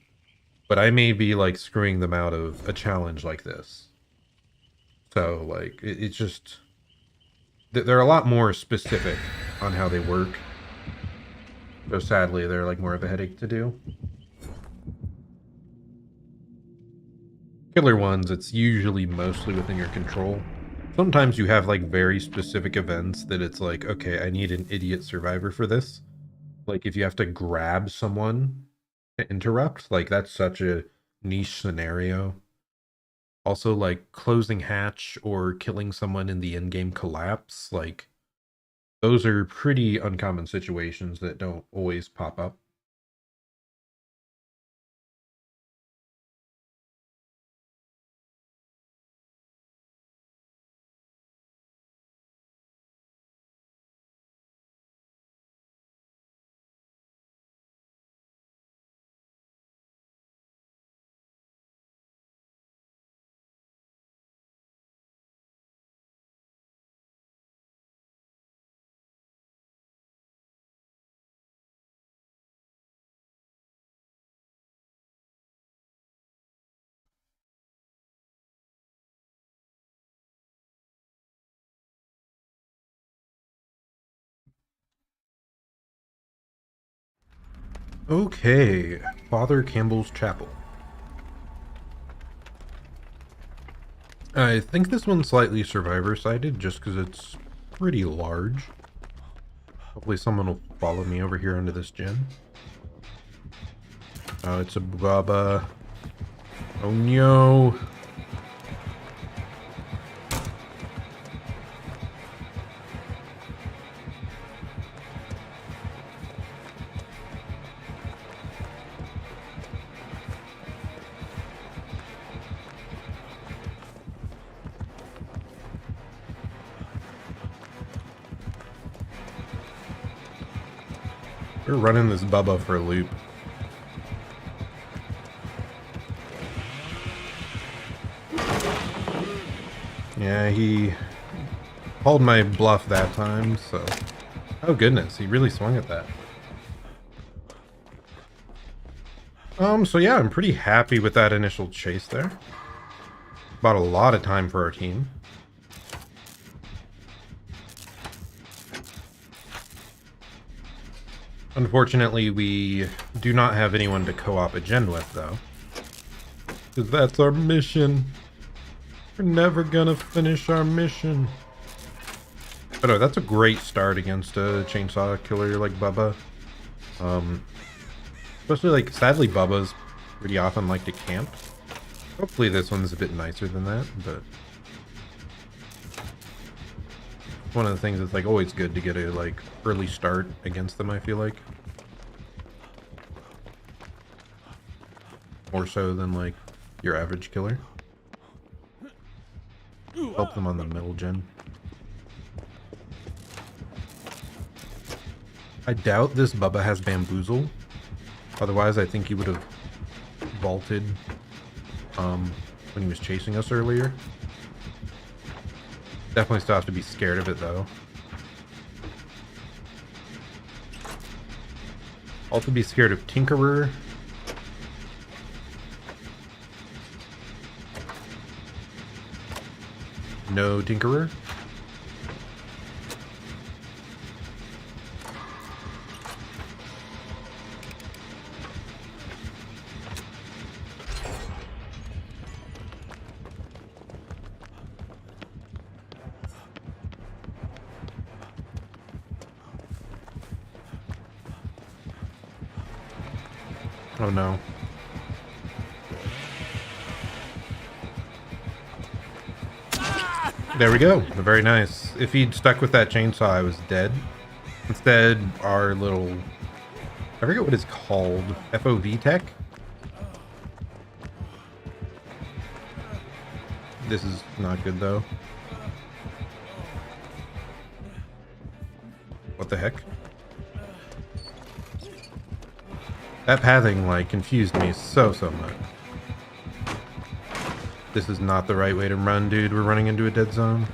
But I may be like screwing them out of a challenge like this. So like it's just they're a lot more specific on how they work. So sadly, they're like more of a headache to do. Killer ones, it's usually mostly within your control. Sometimes you have like very specific events that it's like, okay, I need an idiot survivor for this. Like if you have to grab someone to interrupt, like that's such a niche scenario. Also, like closing hatch or killing someone in the in-game collapse, like those are pretty uncommon situations that don't always pop up. Okay, Father Campbell's Chapel. I think this one's slightly survivor-sided just because it's pretty large. Hopefully someone will follow me over here into this gen. Oh, it's a Baba. Oh no. We're running this Bubba for a loop. Yeah, he called my bluff that time, so... Oh goodness, he really swung at that. So yeah, I'm pretty happy with that initial chase there. Bought a lot of time for our team. Unfortunately, we do not have anyone to co-op a gen with, though. Because that's our mission. We're never gonna finish our mission. But no, that's a great start against a chainsaw killer like Bubba. Especially, like, sadly, Bubba's pretty often like to camp. Hopefully this one's a bit nicer than that, but... one of the things that's, like, always good to get a, like, early start against them, I feel like. More so than, like, your average killer. Help them on the middle gen. I doubt this Bubba has Bamboozle. Otherwise, I think he would have vaulted when he was chasing us earlier. Definitely still have to be scared of it, though. Also be scared of Tinkerer. No Tinkerer. Oh no. There we go. Very nice. If he'd stuck with that chainsaw, I was dead. Instead, our little... I forget what it's called. FOV tech? This is not good, though. What the heck? That pathing, like, confused me so much. This is not the right way to run, dude. We're running into a dead zone.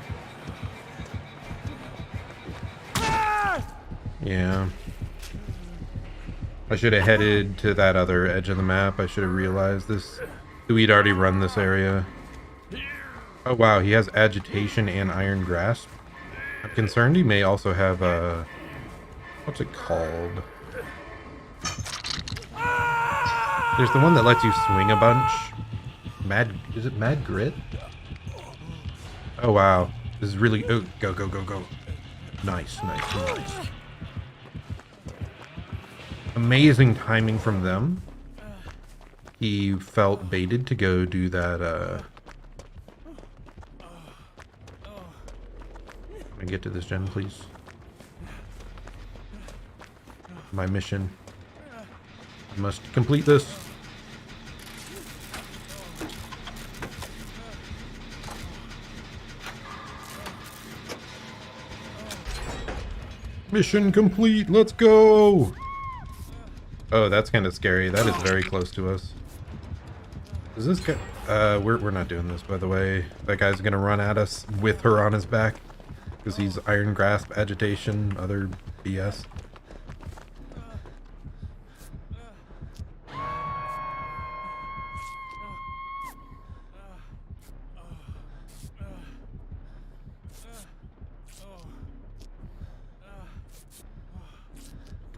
Yeah. I should have headed to that other edge of the map. I should have realized this. We'd already run this area. Oh, wow. He has Agitation and Iron Grasp. I'm concerned he may also have a... what's it called? There's the one that lets you swing a bunch. Is it Mad Grit? Oh, wow. This is really... oh, go. Nice. Amazing timing from them. He felt baited to go do that, Can I get to this gen, please? My mission. I must complete this. Mission complete. Let's go. Oh, that's kind of scary. That is very close to us. Is this guy... we're not doing this, by the way. That guy's gonna run at us with her on his back. Because he's Iron Grasp, Agitation, other BS.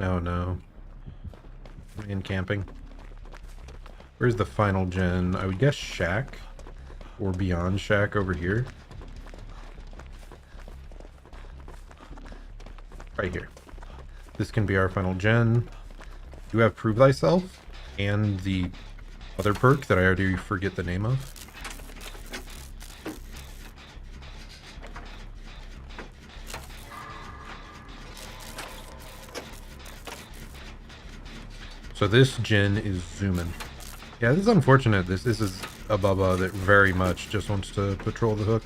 Oh no. In camping. Where's the final gen? I would guess Shack. Or beyond Shack over here. Right here. This can be our final gen. You have Prove Thyself and the other perk that I already forget the name of. So this gen is zooming. Yeah, this is unfortunate. This is a Bubba that very much just wants to patrol the hook.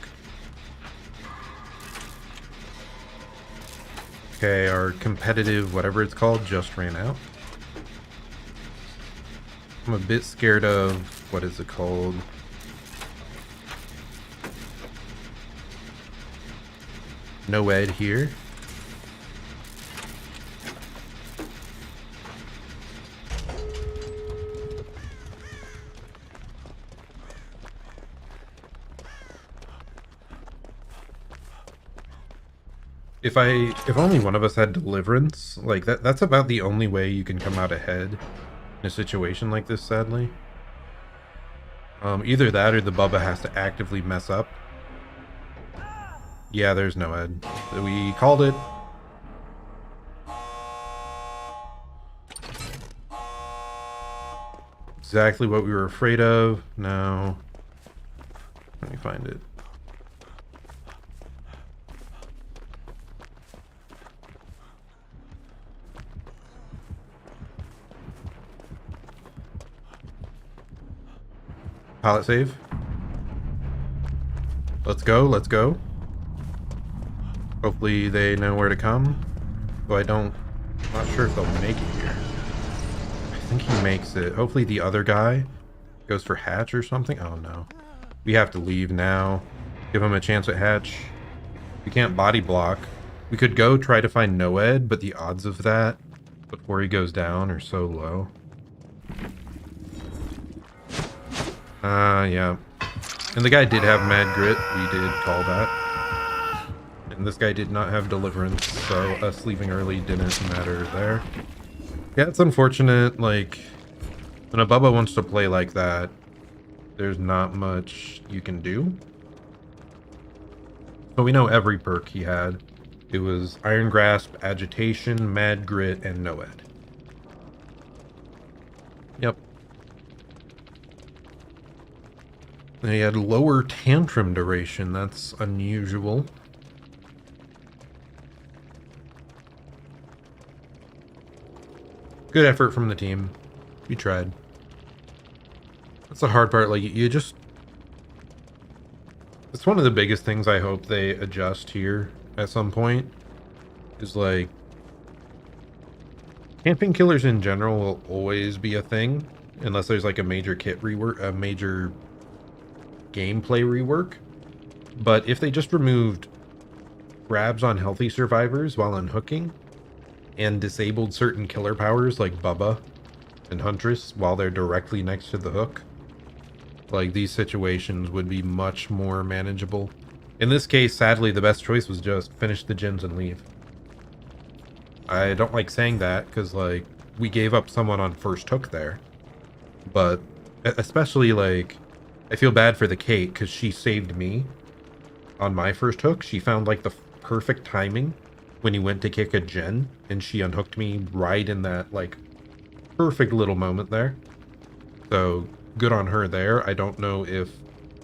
Okay, our competitive, whatever it's called, just ran out. I'm a bit scared of, what is it called? No Ed here. If only one of us had deliverance, like that's about the only way you can come out ahead in a situation like this, sadly. Either that or the Bubba has to actively mess up. Yeah, there's no Ed. We called it. Exactly what we were afraid of. Now, let me find it. Pilot save. Let's go, let's go. Hopefully they know where to come. Though I'm not sure if they'll make it here. I think he makes it. Hopefully the other guy goes for hatch or something. Oh no. We have to leave now. Give him a chance at hatch. We can't body block. We could go try to find Noed, but the odds of that before he goes down are so low. Yeah. And the guy did have mad grit. We did call that. And this guy did not have deliverance, so us leaving early didn't matter there. Yeah, it's unfortunate, like, when a Bubba wants to play like that, there's not much you can do. So we know every perk he had. It was Iron Grasp, Agitation, Mad Grit, and Noed. Yep. And he had lower tantrum duration. That's unusual. Good effort from the team. We tried. That's the hard part. Like, you just... It's one of the biggest things I hope they adjust here at some point. Is, like... Camping killers in general will always be a thing. Unless there's, like, a major kit rework... A major gameplay rework. But if they just removed grabs on healthy survivors while unhooking, and disabled certain killer powers like Bubba and Huntress while they're directly next to the hook, like, these situations would be much more manageable. In this case, sadly, the best choice was just finish the gens and leave. I don't like saying that because, like, we gave up someone on first hook there, but especially, like, I feel bad for the Kate because she saved me on my first hook. She found, like, the perfect timing when he went to kick a gen, and she unhooked me right in that, like, perfect little moment there. So, good on her there. I don't know if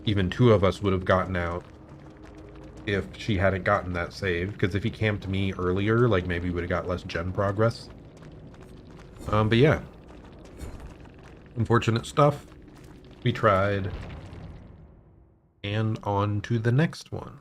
even two of us would have gotten out if she hadn't gotten that save, because if he camped me earlier, like, maybe we would have got less gen progress. But yeah. Unfortunate stuff. We tried. And on to the next one.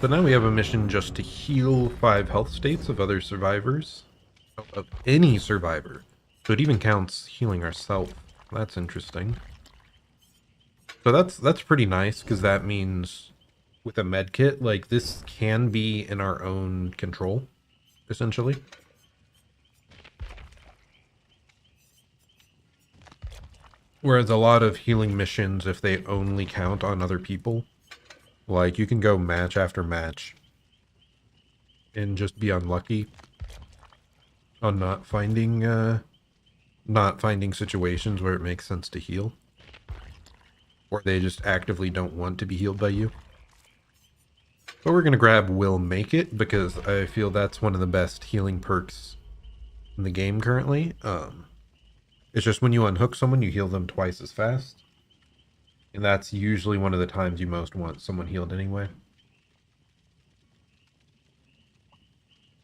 So now we have a mission just to heal 5 health states of other survivors. Of any survivor. So it even counts healing ourselves. That's interesting. So that's pretty nice, because that means with a med kit, like, this can be in our own control, essentially. Whereas a lot of healing missions, if they only count on other people, like, you can go match after match and just be unlucky on not finding situations where it makes sense to heal. Or they just actively don't want to be healed by you. But we're going to grab Will Make It, because I feel that's one of the best healing perks in the game currently. It's just when you unhook someone, you heal them twice as fast. And that's usually one of the times you most want someone healed anyway.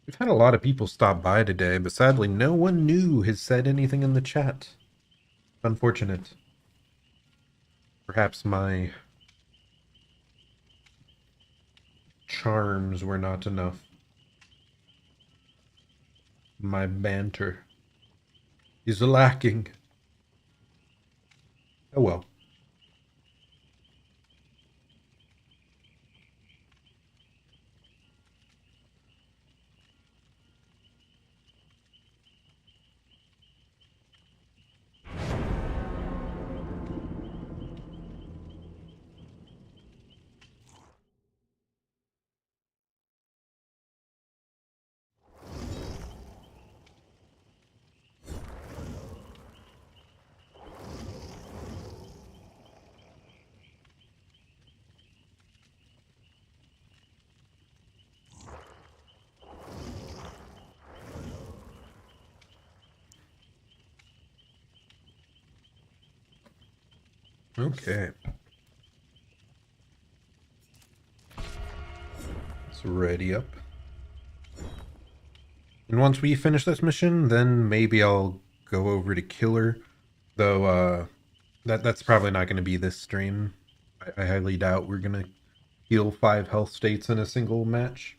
We've had a lot of people stop by today, but sadly no one new has said anything in the chat. Unfortunate. Perhaps my charms were not enough. My banter is lacking. Oh well. Okay. Let's ready up. And once we finish this mission, then maybe I'll go over to Killer. Though, that's probably not going to be this stream. I highly doubt we're going to heal 5 health states in a single match.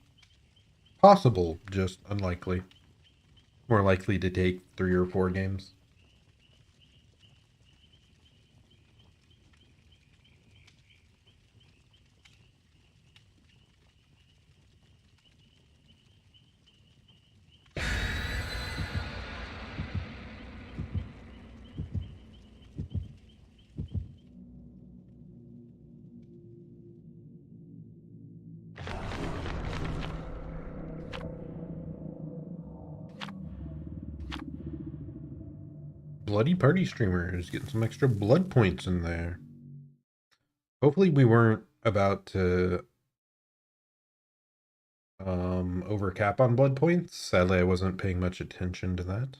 Possible, just unlikely. More likely to take 3 or 4 games. Bloody party streamers getting some extra blood points in there. Hopefully we weren't about to overcap on blood points. Sadly, I wasn't paying much attention to that.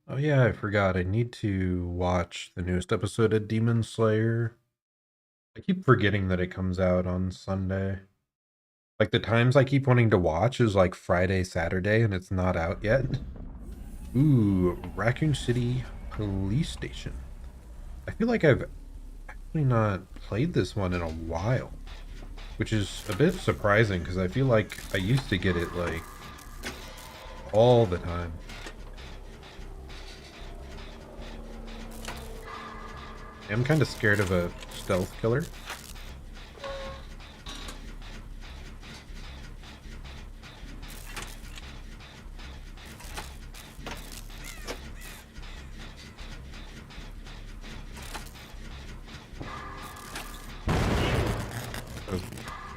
Oh yeah, I forgot. I need to watch the newest episode of Demon Slayer. I keep forgetting that it comes out on Sunday. Like the times I keep wanting to watch is like Friday, Saturday, and it's not out yet. Ooh, Raccoon City Police Station. I feel like I've actually not played this one in a while, which is a bit surprising because I feel like I used to get it like all the time. I'm kind of scared of a stealth killer. That was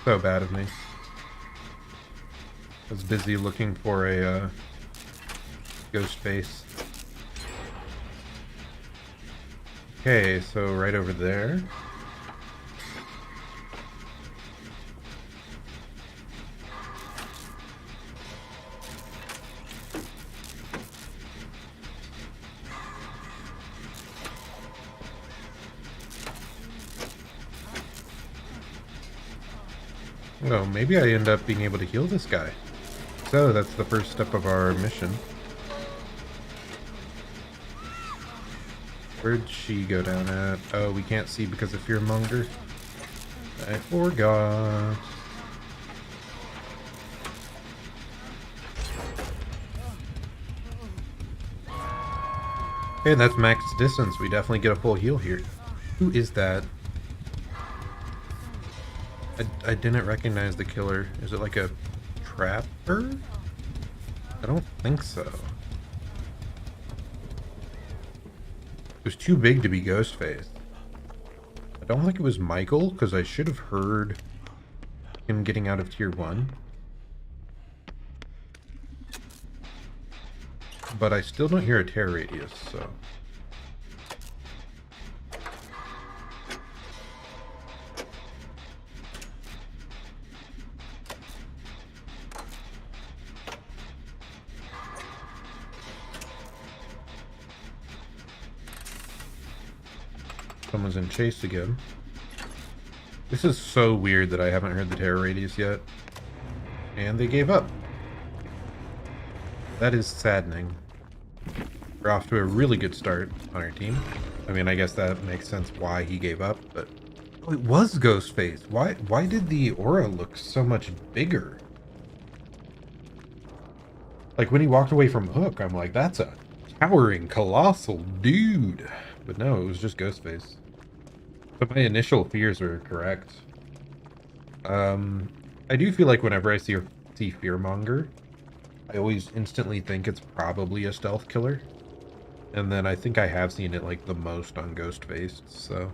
so bad of me. I was busy looking for a ghost face. Okay, so right over there. Oh, maybe I end up being able to heal this guy. So that's the first step of our mission. Where'd she go down at? Oh, we can't see because of Fearmonger. I forgot. Okay, that's max distance. We definitely get a full heal here. Who is that? I didn't recognize the killer. Is it like a trapper? I don't think so. It was too big to be Ghostface. I don't think it was Michael, because I should have heard him getting out of tier 1. But I still don't hear a terror radius, so... Someone's in chase again. This is so weird that I haven't heard the terror radius yet. And they gave up. That is saddening. We're off to a really good start on our team. I mean, I guess that makes sense why he gave up, but Oh, it was Ghostface. Why did the aura look so much bigger? Like when he walked away from Hook, I'm like, that's a towering, colossal dude. But no, it was just Ghostface. But my initial fears were correct. I do feel like whenever I see Fearmonger, I always instantly think it's probably a stealth killer. And then I think I have seen it like the most on Ghostface, so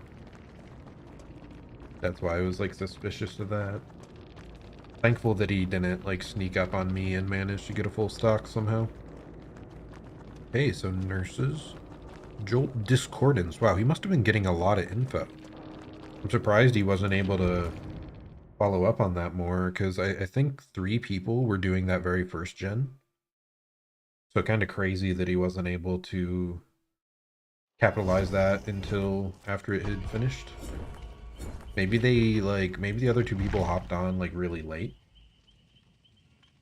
that's why I was like suspicious of that. Thankful that he didn't like sneak up on me and manage to get a full stock somehow. Hey, so nurses. Jolt Discordance. Wow, he must have been getting a lot of info. I'm surprised he wasn't able to follow up on that more, because I think 3 people were doing that very first gen. So kind of crazy that he wasn't able to capitalize that until after it had finished. Maybe maybe the other 2 people hopped on like really late.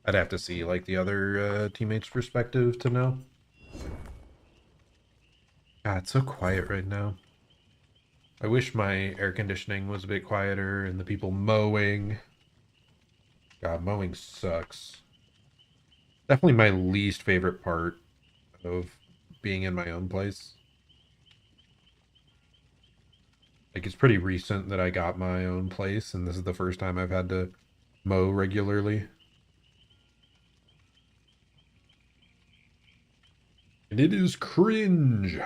I'd have to see like the other teammates' perspective to know. God, it's so quiet right now. I wish my air conditioning was a bit quieter and the people mowing. God, mowing sucks. Definitely my least favorite part of being in my own place. Like, it's pretty recent that I got my own place, and this is the first time I've had to mow regularly. And it is cringe.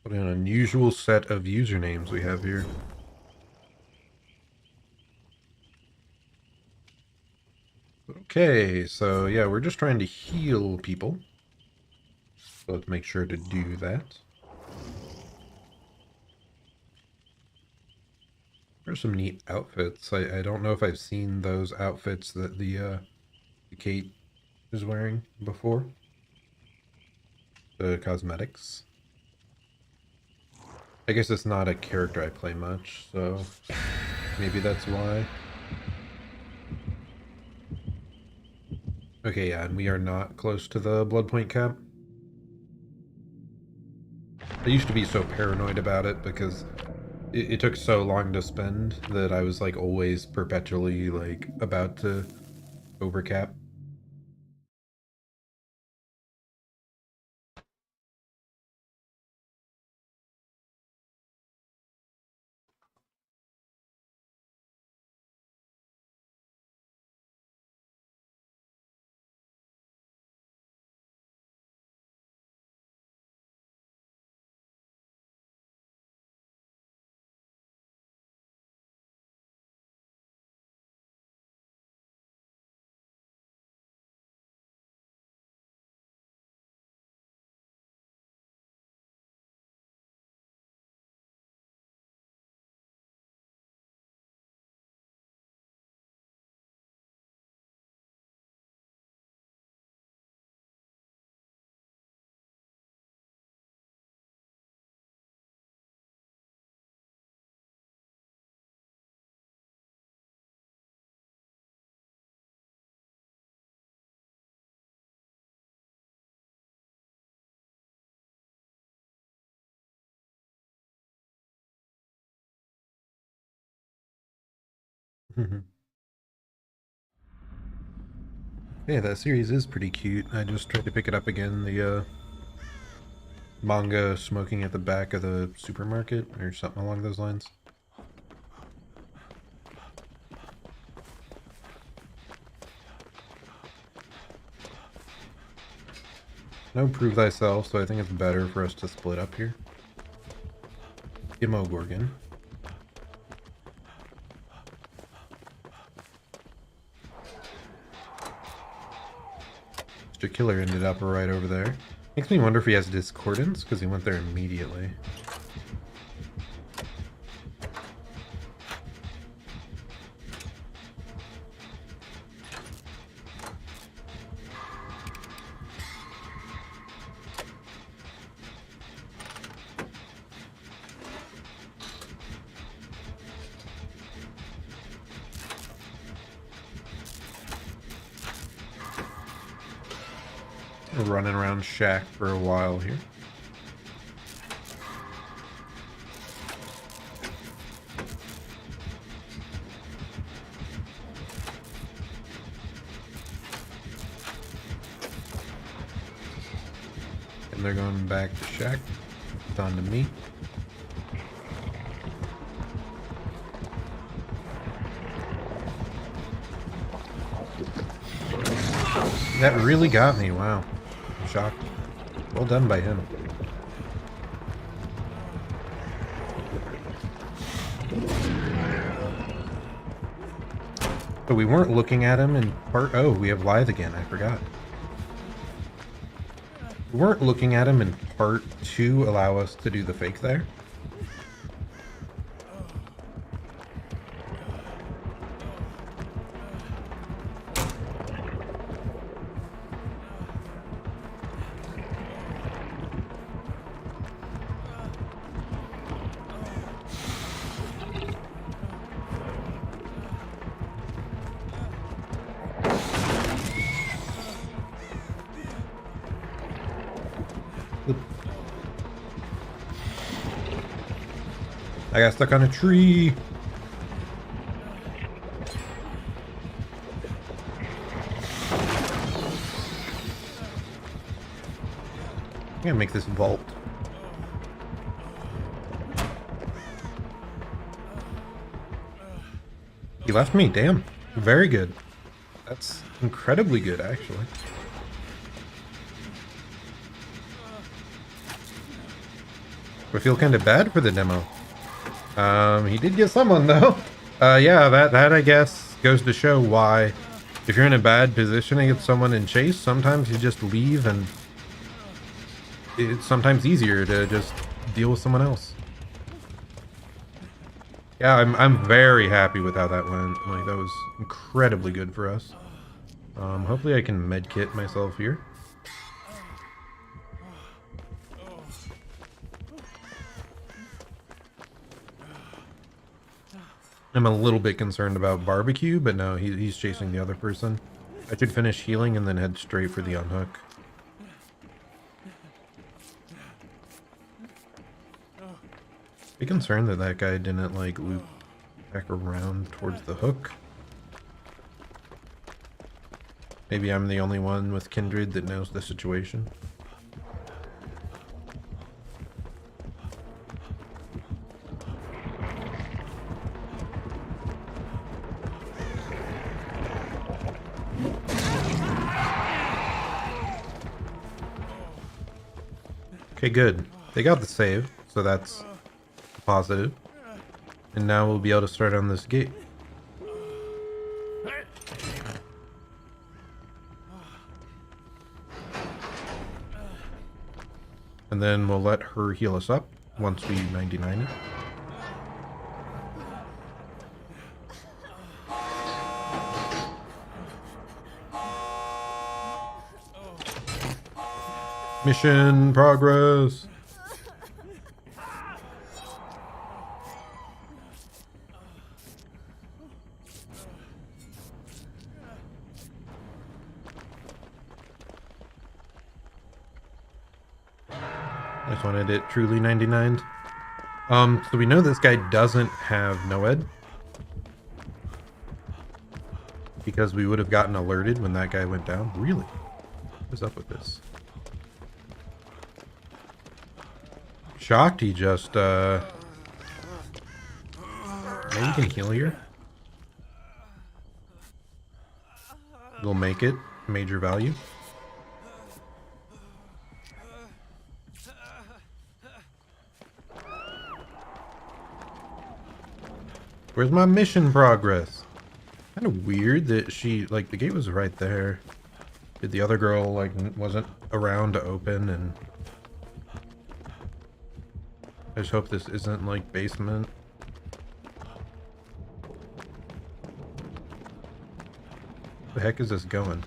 What an unusual set of usernames we have here. Okay, so yeah, we're just trying to heal people. So let's make sure to do that. There's some neat outfits. I don't know if I've seen those outfits that the Kate is wearing before. The cosmetics. I guess it's not a character I play much, so maybe that's why. Okay, yeah, and we are not close to the blood point cap. I used to be so paranoid about it because it took so long to spend that I was like always perpetually like about to overcap. Yeah, that series is pretty cute. I just tried to pick it up again. The manga smoking at the back of the supermarket or something along those lines. No prove thyself, so I think it's better for us to split up here. Demogorgon. The killer ended up right over there. Makes me wonder if he has discordance, because he went there immediately. We're running around Shack for a while here. And they're going back to Shack. It's on to me. That really got me, wow. I'm shocked. Well done by him. But we weren't looking at him in part... Oh, we have Lithe again, I forgot. We weren't looking at him in part 2 allow us to do the fake there. I got stuck on a tree. I'm gonna make this vault. He left me, damn. Very good. That's incredibly good, actually. I feel kind of bad for the demo. He did get someone though. Yeah, that I guess goes to show why if you're in a bad position and get someone in chase, sometimes you just leave and it's sometimes easier to just deal with someone else. Yeah, I'm very happy with how that went. Like, that was incredibly good for us. Hopefully I can medkit myself here. I'm a little bit concerned about barbecue, but no, he's chasing the other person. I should finish healing and then head straight for the unhook. Be concerned that that guy didn't like loop back around towards the hook. Maybe I'm the only one with Kindred that knows the situation. Okay, good. They got the save, so that's positive. And now we'll be able to start on this gate. And then we'll let her heal us up once we 99 it. Mission progress. I just wanted it truly 99'd. So we know this guy doesn't have Noed. Because we would have gotten alerted when that guy went down. Really? What is up with this? Shocked he just, maybe you can heal here. We'll make it major value. Where's my mission progress? Kind of weird that she, like, the gate was right there. Did the other girl, like, wasn't around to open, and I just hope this isn't, like, basement. The heck is this going?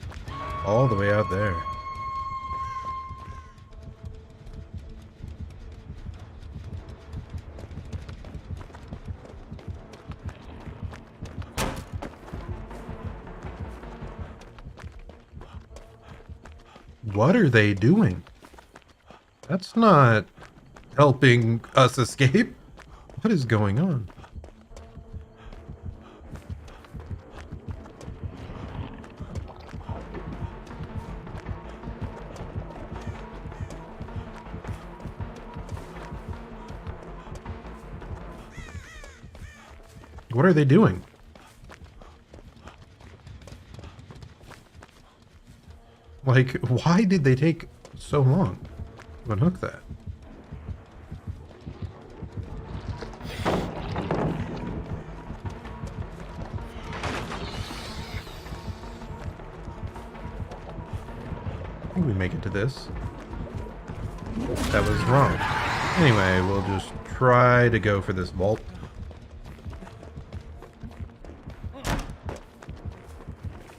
All the way out there. What are they doing? That's not helping us escape. What is going on? What are they doing? Like, why did they take so long to unhook that? I think we make it to this. That was wrong. Anyway, we'll just try to go for this vault.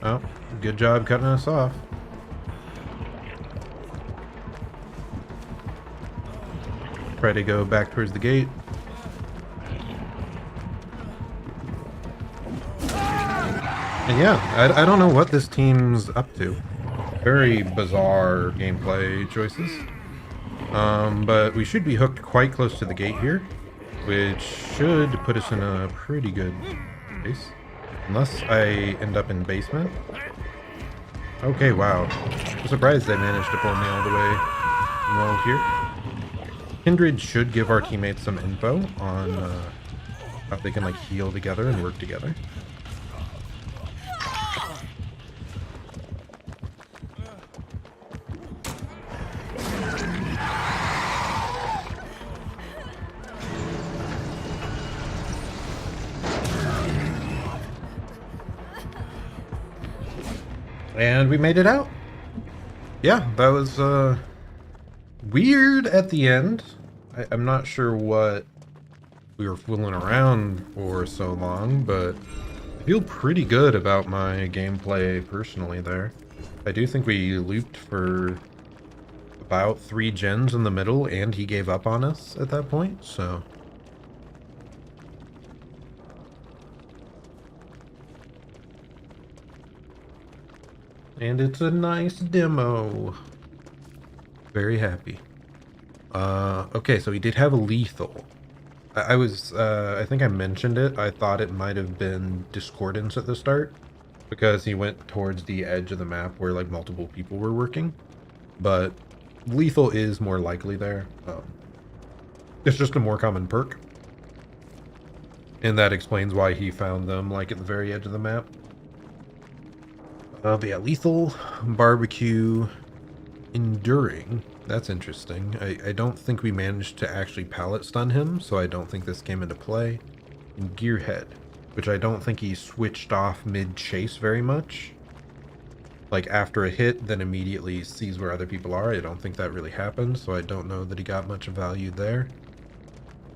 Oh, good job cutting us off. Try to go back towards the gate. And yeah, I don't know what this team's up to. Very bizarre gameplay choices. But we should be hooked quite close to the gate here, which should put us in a pretty good place. Unless I end up in basement. Okay, wow. I'm surprised they managed to pull me all the way well here. Kindred should give our teammates some info on how they can like heal together and work together. And we made it out. Yeah, that was weird at the end. I'm not sure what we were fooling around for so long, but I feel pretty good about my gameplay personally there. I do think we looped for about 3 gens in the middle, and he gave up on us at that point, so... And it's a nice demo. Very happy. Okay, so he did have a lethal. I think I mentioned it. I thought it might have been Discordance at the start, because he went towards the edge of the map where like multiple people were working. But lethal is more likely there. It's just a more common perk. And that explains why he found them like at the very edge of the map. But yeah, lethal, barbecue, enduring. That's interesting. I don't think we managed to actually pallet stun him, so I don't think this came into play. And gearhead, which I don't think he switched off mid-chase very much. Like after a hit, then immediately sees where other people are. I don't think that really happened, so I don't know that he got much value there.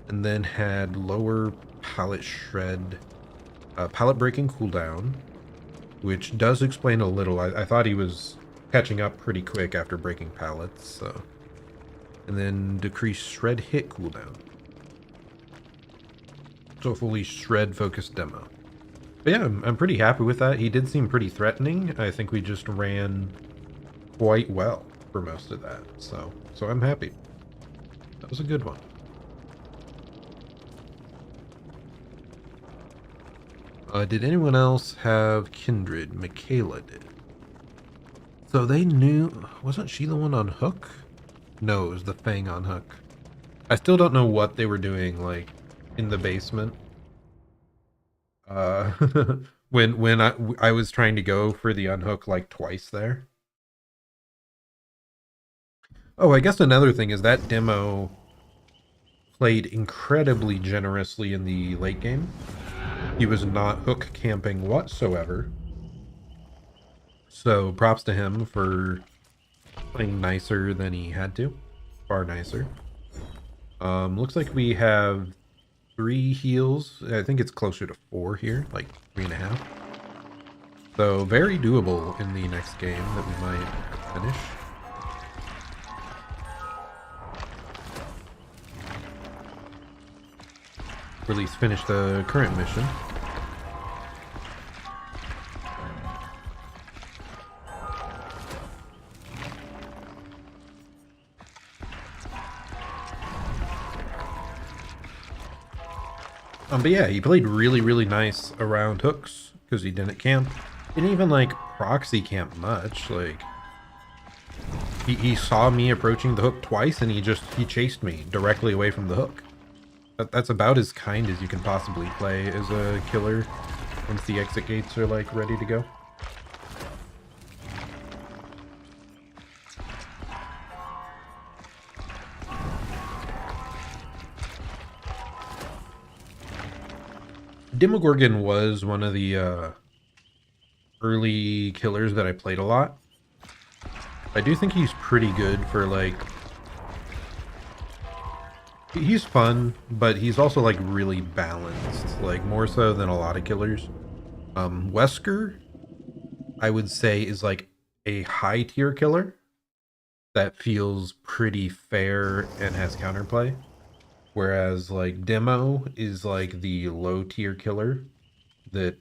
And then had lower pallet shred, pallet breaking cooldown, which does explain a little. I thought he was catching up pretty quick after breaking pallets, so. And then decrease shred hit cooldown. So a fully shred focused demo. But yeah, I'm pretty happy with that. He did seem pretty threatening. I think we just ran quite well for most of that, so I'm happy. That was a good one. Did anyone else have Kindred? Michaela did. So they knew... Wasn't she the one on Hook? No, it was the Fang on Hook. I still don't know what they were doing, like, in the basement. When I was trying to go for the unhook, like, twice there. Oh, I guess another thing is that demo played incredibly generously in the late game. He was not hook camping whatsoever. So props to him for playing nicer than he had to. Far nicer. Looks like we have 3 heals. I think it's closer to 4 here, like 3.5. So very doable in the next game that we might finish. Or at least finish the current mission. But yeah, he played really, really nice around hooks because he didn't camp. Didn't even like proxy camp much. Like he saw me approaching the hook twice and he chased me directly away from the hook. That's about as kind as you can possibly play as a killer once the exit gates are like ready to go. Demogorgon was one of the early killers that I played a lot. I do think he's pretty good for like... He's fun, but he's also like really balanced, like more so than a lot of killers. Wesker, I would say, is like a high tier killer that feels pretty fair and has counterplay. Whereas like Demo is like the low tier killer that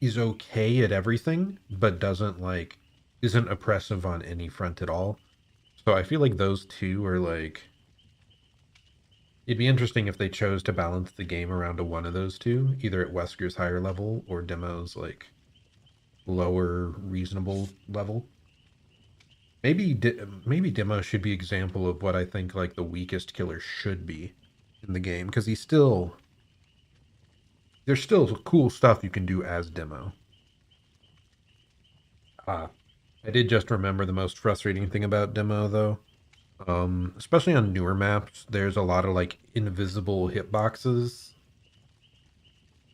is okay at everything, but isn't oppressive on any front at all. So I feel like those two are like, it'd be interesting if they chose to balance the game around to one of those two, either at Wesker's higher level or Demo's like lower reasonable level. Maybe Demo should be example of what I think like the weakest killer should be in the game, because there's still cool stuff you can do as Demo. I did just remember the most frustrating thing about Demo though. Especially on newer maps, there's a lot of like invisible hitboxes.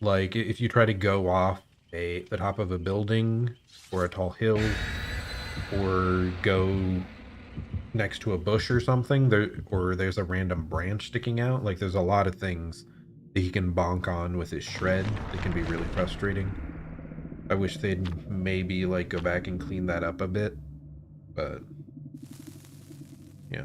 Like if you try to go off the top of a building or a tall hill, or go next to a bush or something, there's a random branch sticking out. Like there's a lot of things that he can bonk on with his shred that can be really frustrating. I wish they'd maybe like go back and clean that up a bit, but yeah.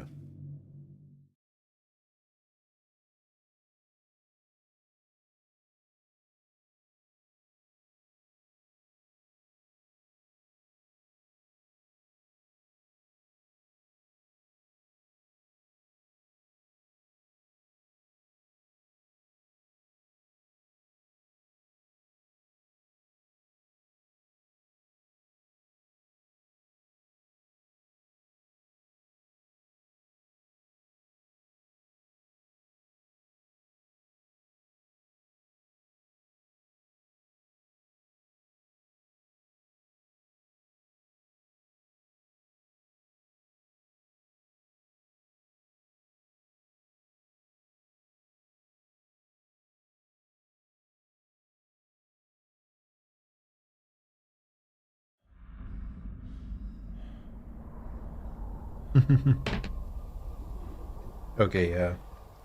Okay, yeah.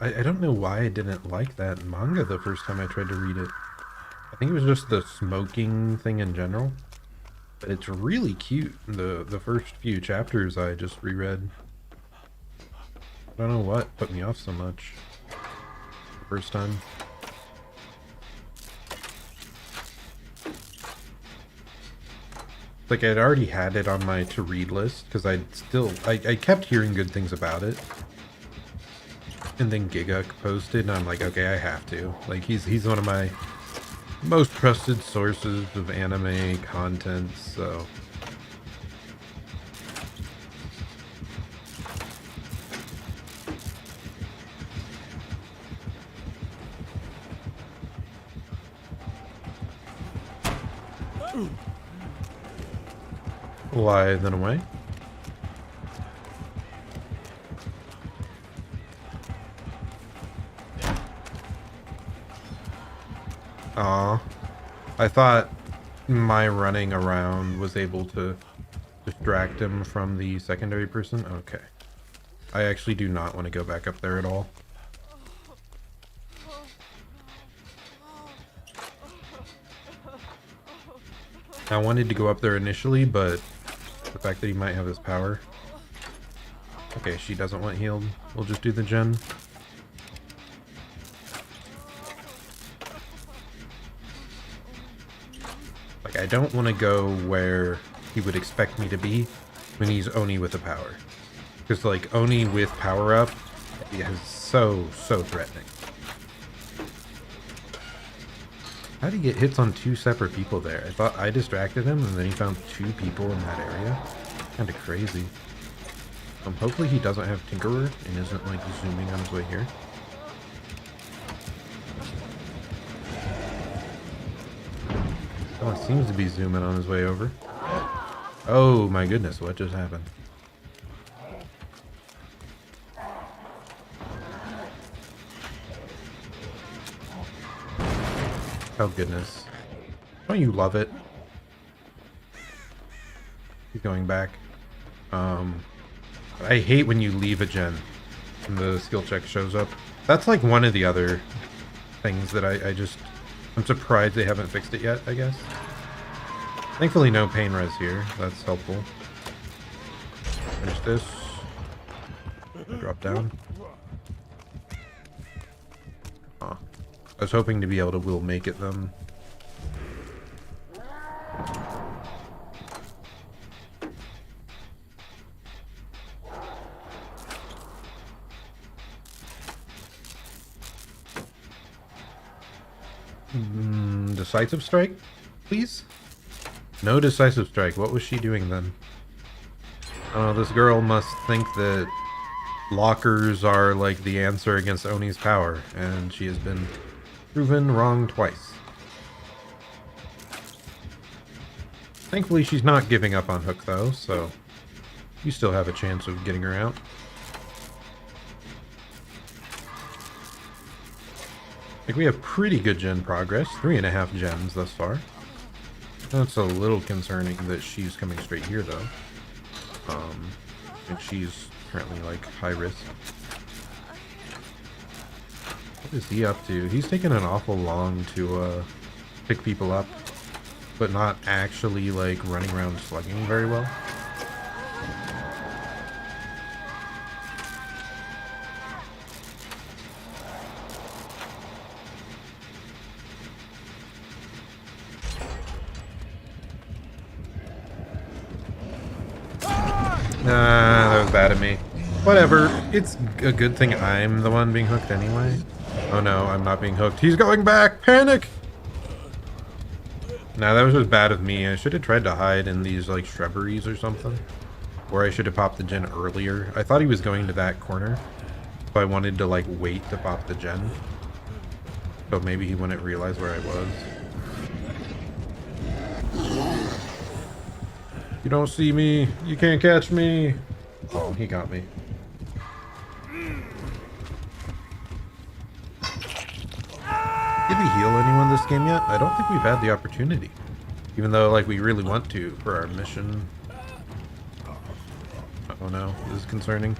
I don't know why I didn't like that manga the first time I tried to read it. I think it was just the smoking thing in general. But it's really cute. The first few chapters I just reread. I don't know what put me off so much the first time. Like I'd already had it on my to read list because I kept hearing good things about it. And then Giguk posted and I'm like, okay, I have to. Like he's one of my most trusted sources of anime content, so why then away? Aw. I thought my running around was able to distract him from the secondary person. Okay. I actually do not want to go back up there at all. I wanted to go up there initially, but the fact that he might have his power. Okay, she doesn't want healed. We'll just do the gen. Like, I don't want to go where he would expect me to be when he's Oni with a power. Because, like, Oni with power up is so threatening. How did he get hits on 2 separate people there? I thought I distracted him and then he found 2 people in that area. Kinda crazy. Hopefully he doesn't have Tinkerer and isn't, like, zooming on his way here. Oh, it seems to be zooming on his way over. Oh my goodness, what just happened? Oh goodness. Don't you love it? He's going back. I hate when you leave a gen and the skill check shows up. That's like one of the other things that I'm surprised they haven't fixed it yet, I guess. Thankfully no pain res here. That's helpful. Finish this. Drop down. Oh. I was hoping to be able to will make it them. Decisive strike, please? No decisive strike. What was she doing then? Oh, this girl must think that lockers are like the answer against Oni's power, and she has been proven wrong twice. Thankfully, she's not giving up on Hook though, so you still have a chance of getting her out. Like, we have pretty good gen progress. 3.5 gens thus far. That's a little concerning that she's coming straight here, though. And she's currently, like, high risk. What is he up to? He's taking an awful long to, pick people up, but not actually, like, running around slugging very well. That was bad of me. Whatever. It's a good thing I'm the one being hooked anyway. Oh no, I'm not being hooked. He's going back! Panic! Nah, that was just bad of me. I should have tried to hide in these, like, shrubberies or something. Or I should have popped the gen earlier. I thought he was going to that corner. So I wanted to, like, wait to pop the gen. So maybe he wouldn't realize where I was. You don't see me. You can't catch me. Oh, he got me. Did we heal anyone this game yet? I don't think we've had the opportunity. Even though, like, we really want to for our mission. Oh no, this is concerning.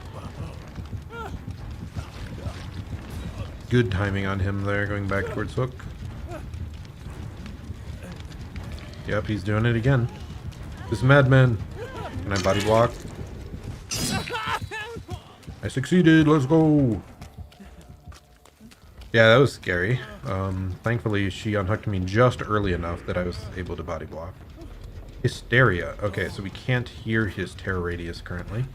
Good timing on him there, going back towards Hook. Yep, he's doing it again. This madman. Can I body block? I succeeded. Let's go. Yeah, that was scary. Thankfully, she unhooked me just early enough that I was able to body block. Hysteria. Okay, so we can't hear his terror radius currently.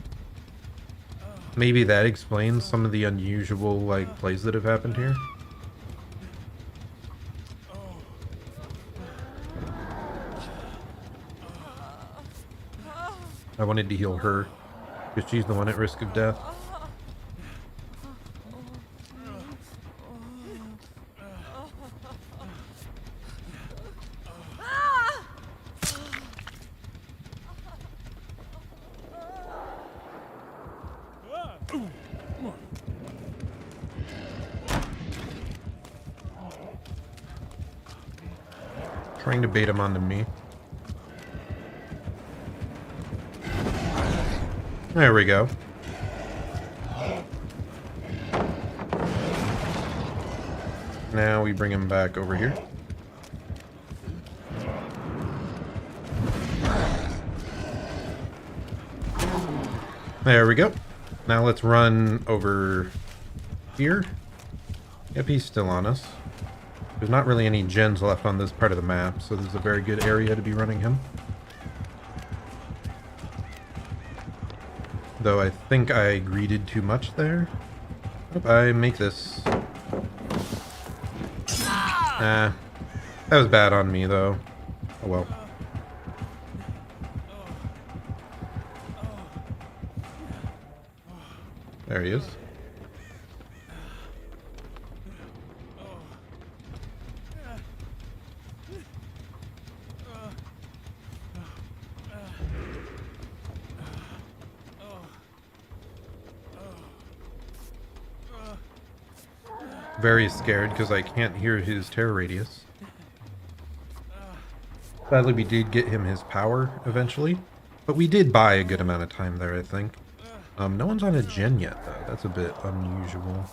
Maybe that explains some of the unusual, like, plays that have happened here. I wanted to heal her, because she's the one at risk of death. Trying to bait him onto me. There we go. Now we bring him back over here. There we go. Now let's run over here. Yep, he's still on us. There's not really any gens left on this part of the map, so this is a very good area to be running him. Though I think I greeted too much there. Hope I make this. That was bad on me, though. Oh well. There he is. Very scared because I can't hear his terror radius. Sadly, we did get him his power eventually, but we did buy a good amount of time there, I think. No one's on a gen yet, though. That's a bit unusual.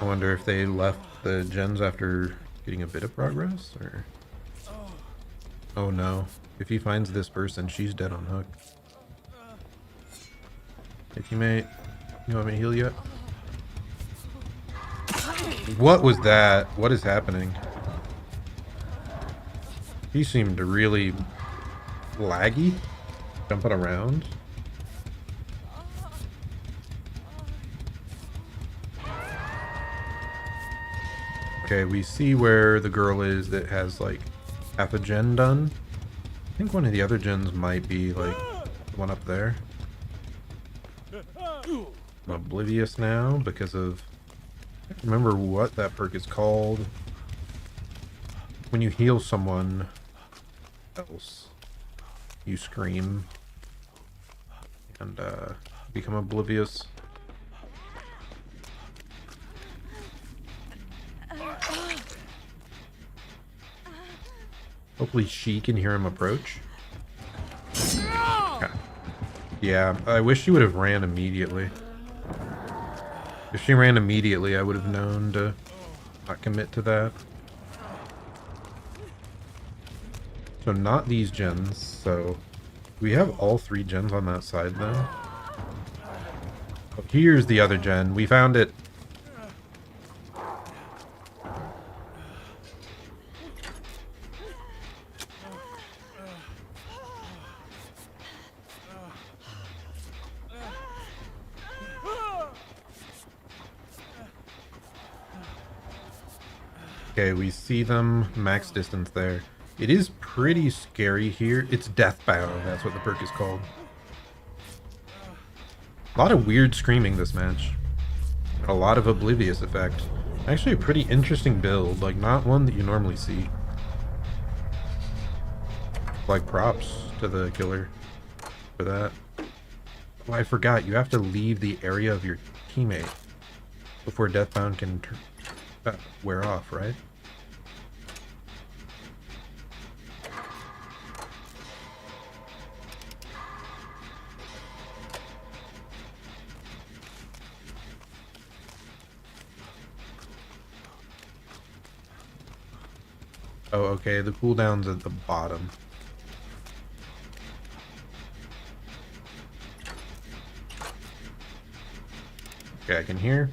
I wonder if they left the gens after getting a bit of progress, or... Oh no. If he finds this person, she's dead on hook. Hey, teammate. You want me to heal you? What was that? What is happening? He seemed really laggy, jumping around. Okay, we see where the girl is that has like half a gen done. I think one of the other gens might be like the one up there. I'm oblivious now because of... I can't remember what that perk is called. When you heal someone else, you scream and become oblivious. Hopefully she can hear him approach. Okay. Yeah, I wish she would have ran immediately. If she ran immediately, I would have known to not commit to that. So not these gens, so we have all 3 gens on that side now. Oh, here's the other gen. We found it. Okay, we see them max distance there. It is pretty scary here. It's Deathbound, that's what the perk is called. A lot of weird screaming this match. A lot of oblivious effect. Actually a pretty interesting build, like not one that you normally see. Like props to the killer for that. Oh, I forgot, you have to leave the area of your teammate before Deathbound can wear off, right? Oh, okay, the cooldown's at the bottom. Okay, I can hear.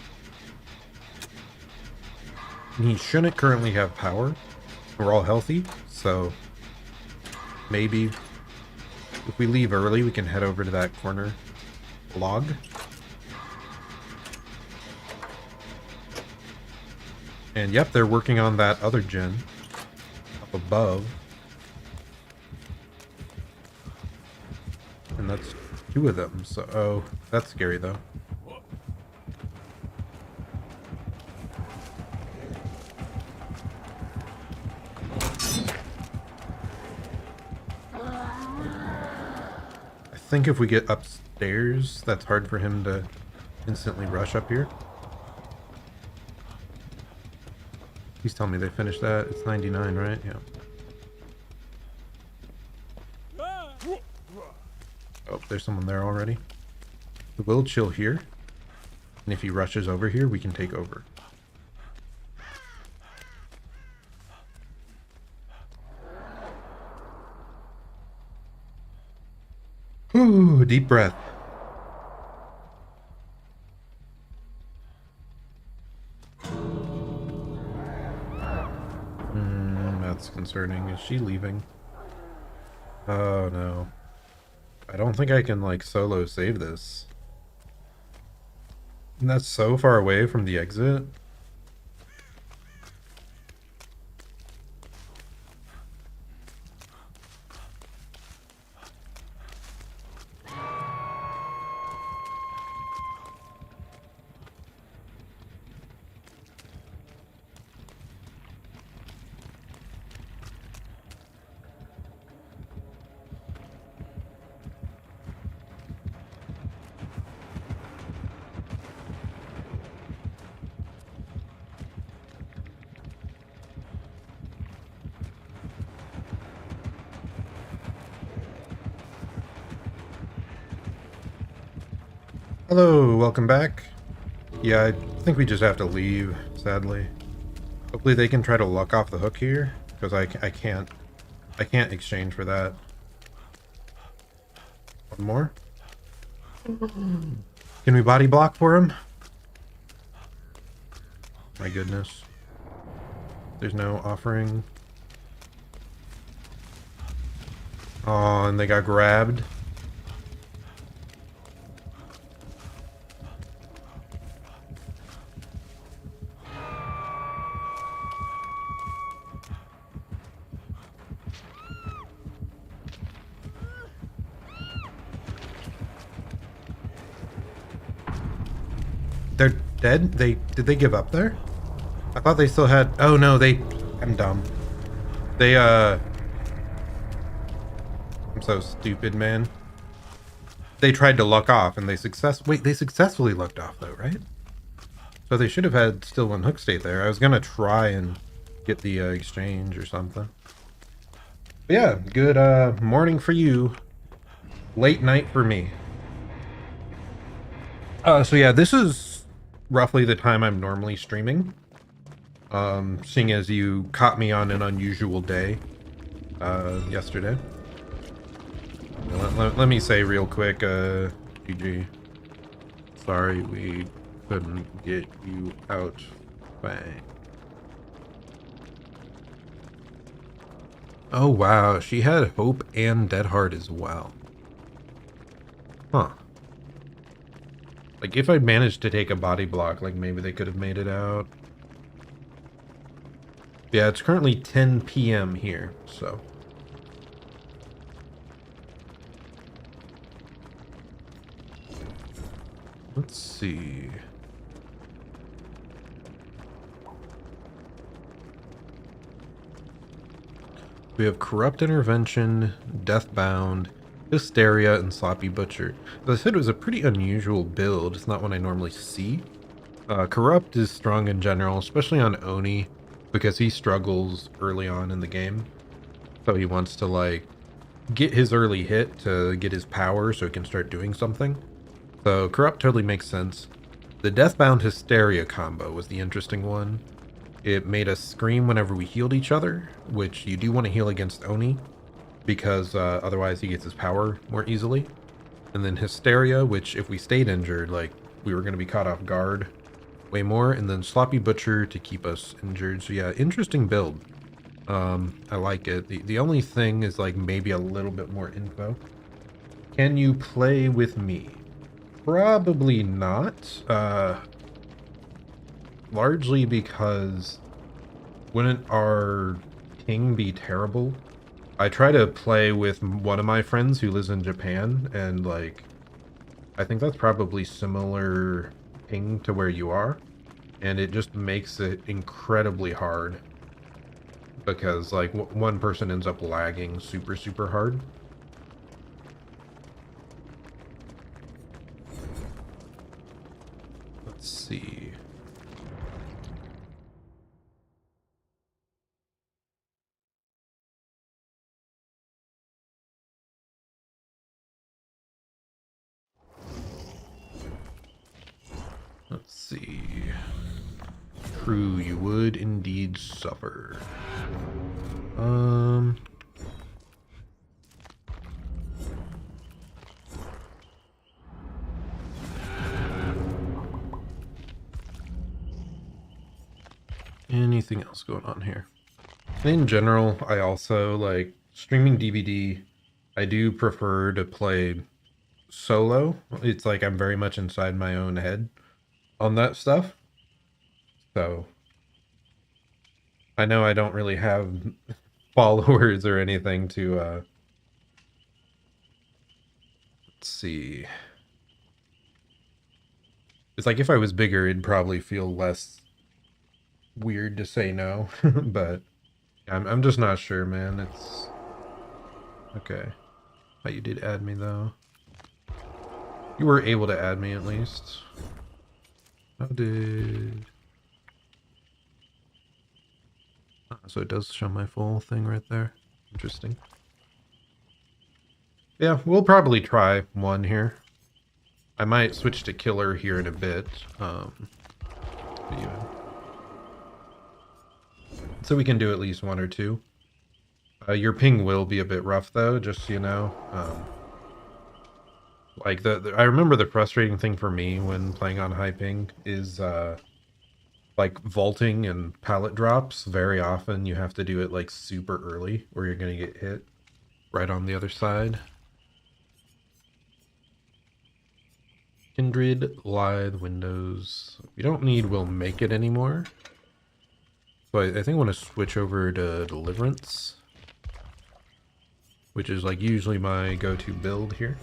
He shouldn't currently have power. We're all healthy, so maybe if we leave early, we can head over to that corner log. And yep, they're working on that other gen up above. And that's 2 of them, so oh, that's scary though. I think if we get upstairs, that's hard for him to instantly rush up here. Please tell me they finished that. It's 99, right? Yeah. Oh, there's someone there already. We'll chill here. And if he rushes over here, we can take over. Ooh, deep breath. That's concerning. Is she leaving? Oh, no. I don't think I can, like, solo save this. And that's so far away from the exit. Hello, welcome back. Yeah, I think we just have to leave, sadly. Hopefully they can try to luck off the hook here, because I can't exchange for that. One more. Can we body block for him? My goodness. There's no offering. Oh, and they got grabbed. They're dead? Did they give up there? I thought they still had... Oh no, I'm dumb. I'm so stupid, man. They tried to luck off and they successfully lucked off though, right? So they should have had still one hook state there. I was gonna try and get the exchange or something. But yeah, good morning for you. Late night for me. So yeah, this is roughly the time I'm normally streaming. Seeing as you caught me on an unusual day yesterday. Let me say real quick, GG. Sorry we couldn't get you out. Bang. Oh wow, she had Hope and Dead Heart as well. Huh. Like if I'd managed to take a body block, like maybe they could have made it out. Yeah, it's currently 10 p.m. here, so. Let's see. We have Corrupt Intervention, Deathbound, Hysteria, and Sloppy Butcher. As I said, it was a pretty unusual build. It's not one I normally see. Corrupt is strong in general, especially on Oni, because he struggles early on in the game. So he wants to, like, get his early hit to get his power so he can start doing something. So Corrupt totally makes sense. The Deathbound Hysteria combo was the interesting one. It made us scream whenever we healed each other, which you do want to heal against Oni, because otherwise he gets his power more easily. And then Hysteria, which if we stayed injured, like, we were going to be caught off guard way more. And then Sloppy Butcher to keep us injured. So yeah, interesting build. I like it. The only thing is, like, maybe a little bit more info. Can you play with me? Probably not. Largely because wouldn't our ping be terrible? I try to play with one of my friends who lives in Japan, and like, I think that's probably similar ping to where you are, and it just makes it incredibly hard because like one person ends up lagging super hard. Let's see. Let's see. True, you would indeed suffer. Anything else going on here? In general, I also like streaming DbD. I do prefer to play solo. It's like I'm very much inside my own head on that stuff. So I know I don't really have followers or anything to let's see. It's like if I was bigger, it'd probably feel less weird to say no, but I'm just not sure, man. It's okay. Oh, you did add me though. You were able to add me at least. How did? So it does show my full thing right there. Interesting. Yeah, we'll probably try one here. I might switch to killer here in a bit. Yeah. So we can do at least one or two. Your ping will be a bit rough though, just so you know. Like I remember the frustrating thing for me when playing on high ping is like vaulting and pallet drops. Very often you have to do it like super early or you're gonna get hit right on the other side. Kindred, Lithe, Windows. We don't need Will Make It anymore. So I think I want to switch over to Deliverance, which is like usually my go-to build here.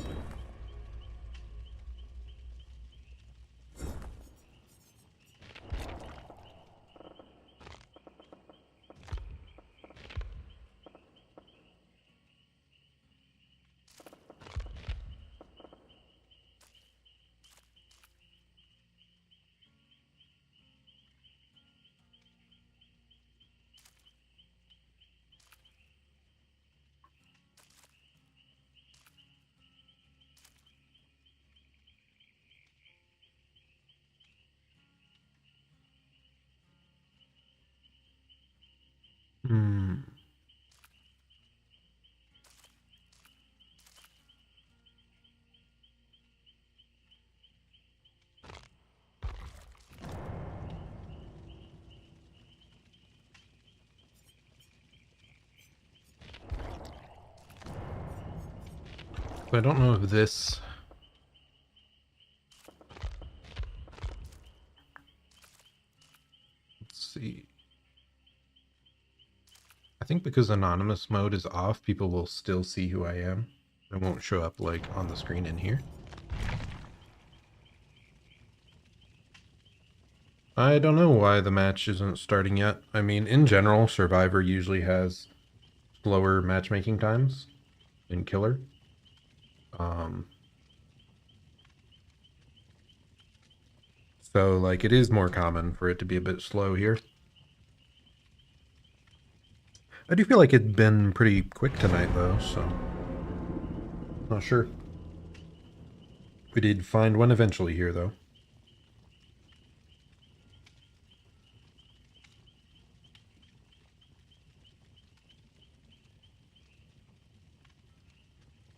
But I don't know if this... Let's see. I think because anonymous mode is off, people will still see who I am. It won't show up like on the screen in here. I don't know why the match isn't starting yet. I mean, in general, Survivor usually has slower matchmaking times than Killer. So, like, it is more common for it to be a bit slow here. I do feel like it'd been pretty quick tonight, though, so... Not sure. We did find one eventually here, though.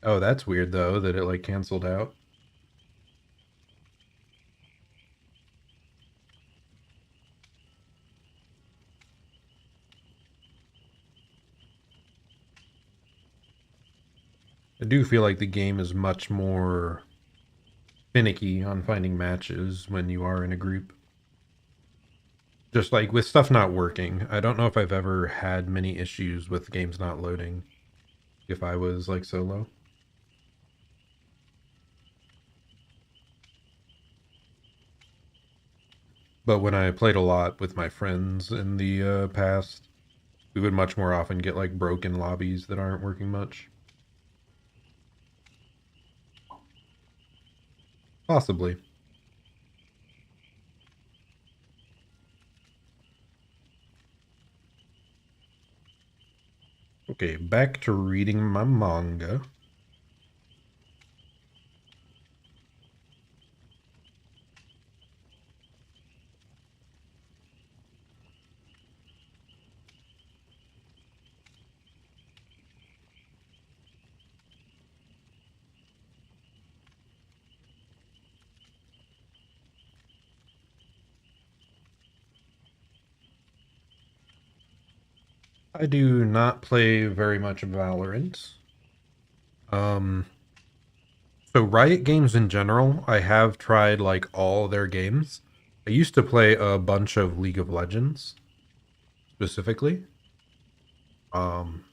Oh, that's weird, though, that it, like, canceled out. I do feel like the game is much more finicky on finding matches when you are in a group. Just like with stuff not working. I don't know if I've ever had many issues with games not loading if I was like solo. But when I played a lot with my friends in the past, we would much more often get like broken lobbies that aren't working much. Possibly. Okay, back to reading my manga. I do not play very much Valorant. Um, so Riot Games in general, I have tried like all their games. I used to play a bunch of League of Legends specifically. Um,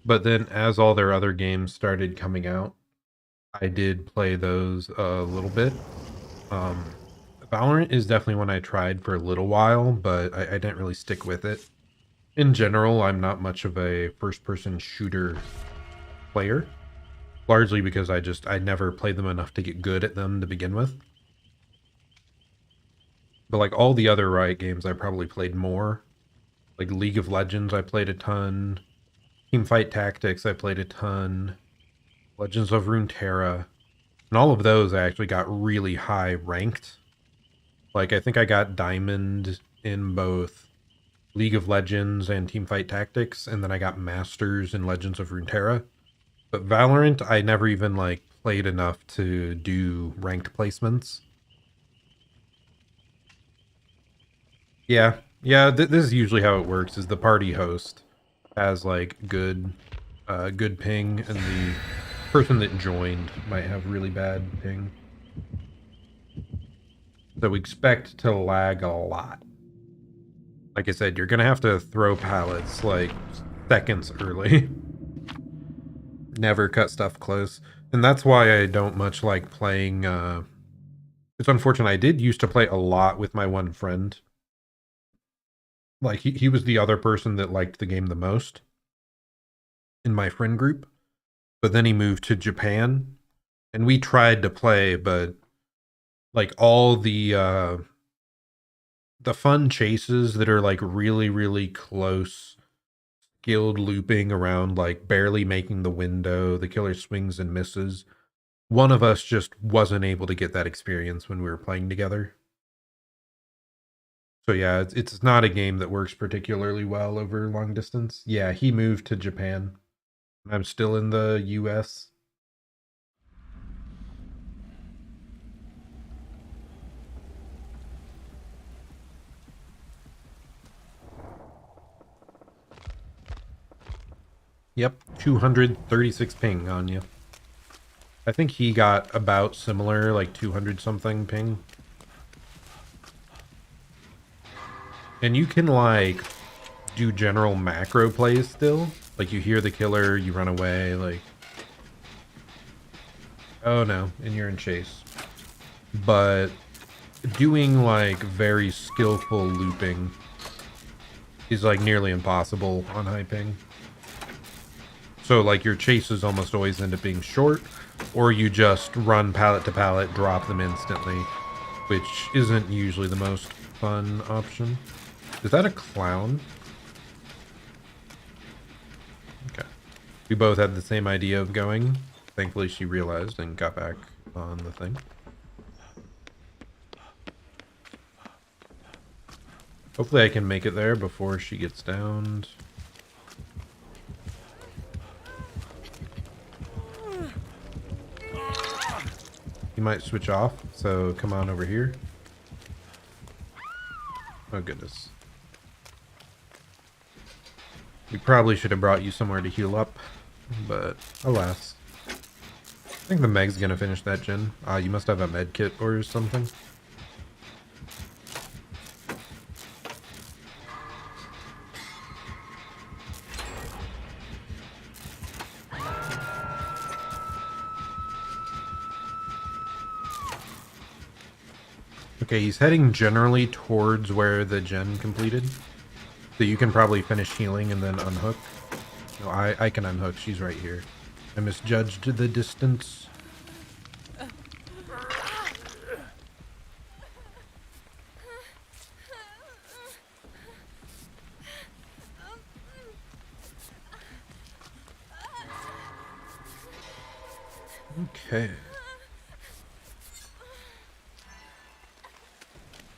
but then as all their other games started coming out, I did play those a little bit. Um, Valorant is definitely one I tried for a little while, but I didn't really stick with it. In general, I'm not much of a first-person shooter player, largely because I never played them enough to get good at them to begin with. But like all the other Riot games, I probably played more. Like League of Legends, I played a ton. Teamfight Tactics, I played a ton. Legends of Runeterra, and all of those I actually got really high ranked. Like I think I got Diamond in both League of Legends and Teamfight Tactics, and then I got Masters in Legends of Runeterra. But Valorant, I never even like played enough to do ranked placements. Yeah, yeah. This is usually how it works: is the party host has like good ping, and the person that joined might have really bad ping. So we expect to lag a lot. Like I said, you're gonna have to throw pallets like seconds early. Never cut stuff close. And that's why I don't much like playing it's unfortunate. I did used to play a lot with my one friend. Like he was the other person that liked the game the most in my friend group. But then he moved to Japan and we tried to play, but like all the fun chases that are like really, really close, skilled looping around, like barely making the window, the killer swings and misses. One of us just wasn't able to get that experience when we were playing together. So yeah, it's not a game that works particularly well over long distance. Yeah, he moved to Japan. I'm still in the US. Yep, 236 ping on you. I think he got about similar, like 200 something ping. And you can like do general macro plays still. Like you hear the killer, you run away, like oh no, and you're in chase. But doing like very skillful looping is like nearly impossible on high ping. So like your chases almost always end up being short, or you just run pallet to pallet, drop them instantly, which isn't usually the most fun option. Is that a clown? Okay. We both had the same idea of going. Thankfully she realized and got back on the thing. Hopefully I can make it there before she gets downed. He might switch off, so come on over here. Oh goodness. We probably should have brought you somewhere to heal up, but alas. I think the Meg's gonna finish that gen. You must have a med kit or something. Okay, he's heading generally towards where the gen completed. So you can probably finish healing and then unhook. No, I can unhook. She's right here. I misjudged the distance. Okay.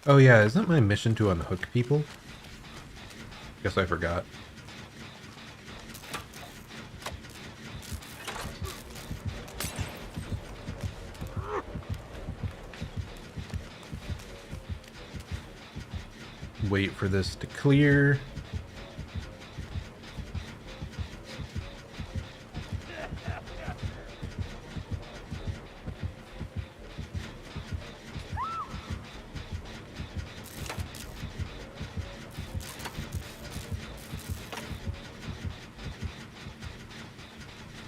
Oh yeah, isn't my mission to unhook people? Guess I forgot. wait for this to clear.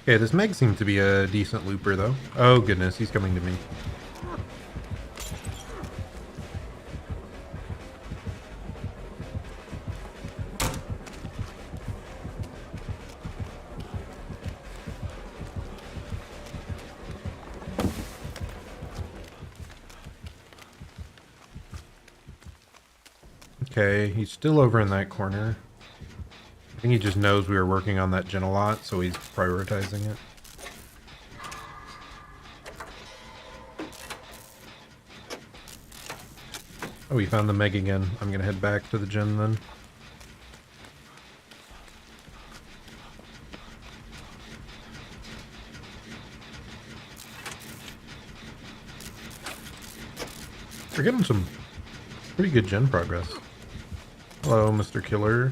Okay, this Meg seems to be a decent looper, though. Oh, goodness, he's coming to me. Okay, he's still over in that corner. I think he just knows we were working on that gen a lot, so he's prioritizing it. Oh, we found the Meg again. I'm gonna head back to the gen then. We're getting some pretty good gen progress. Hello, Mr. Killer.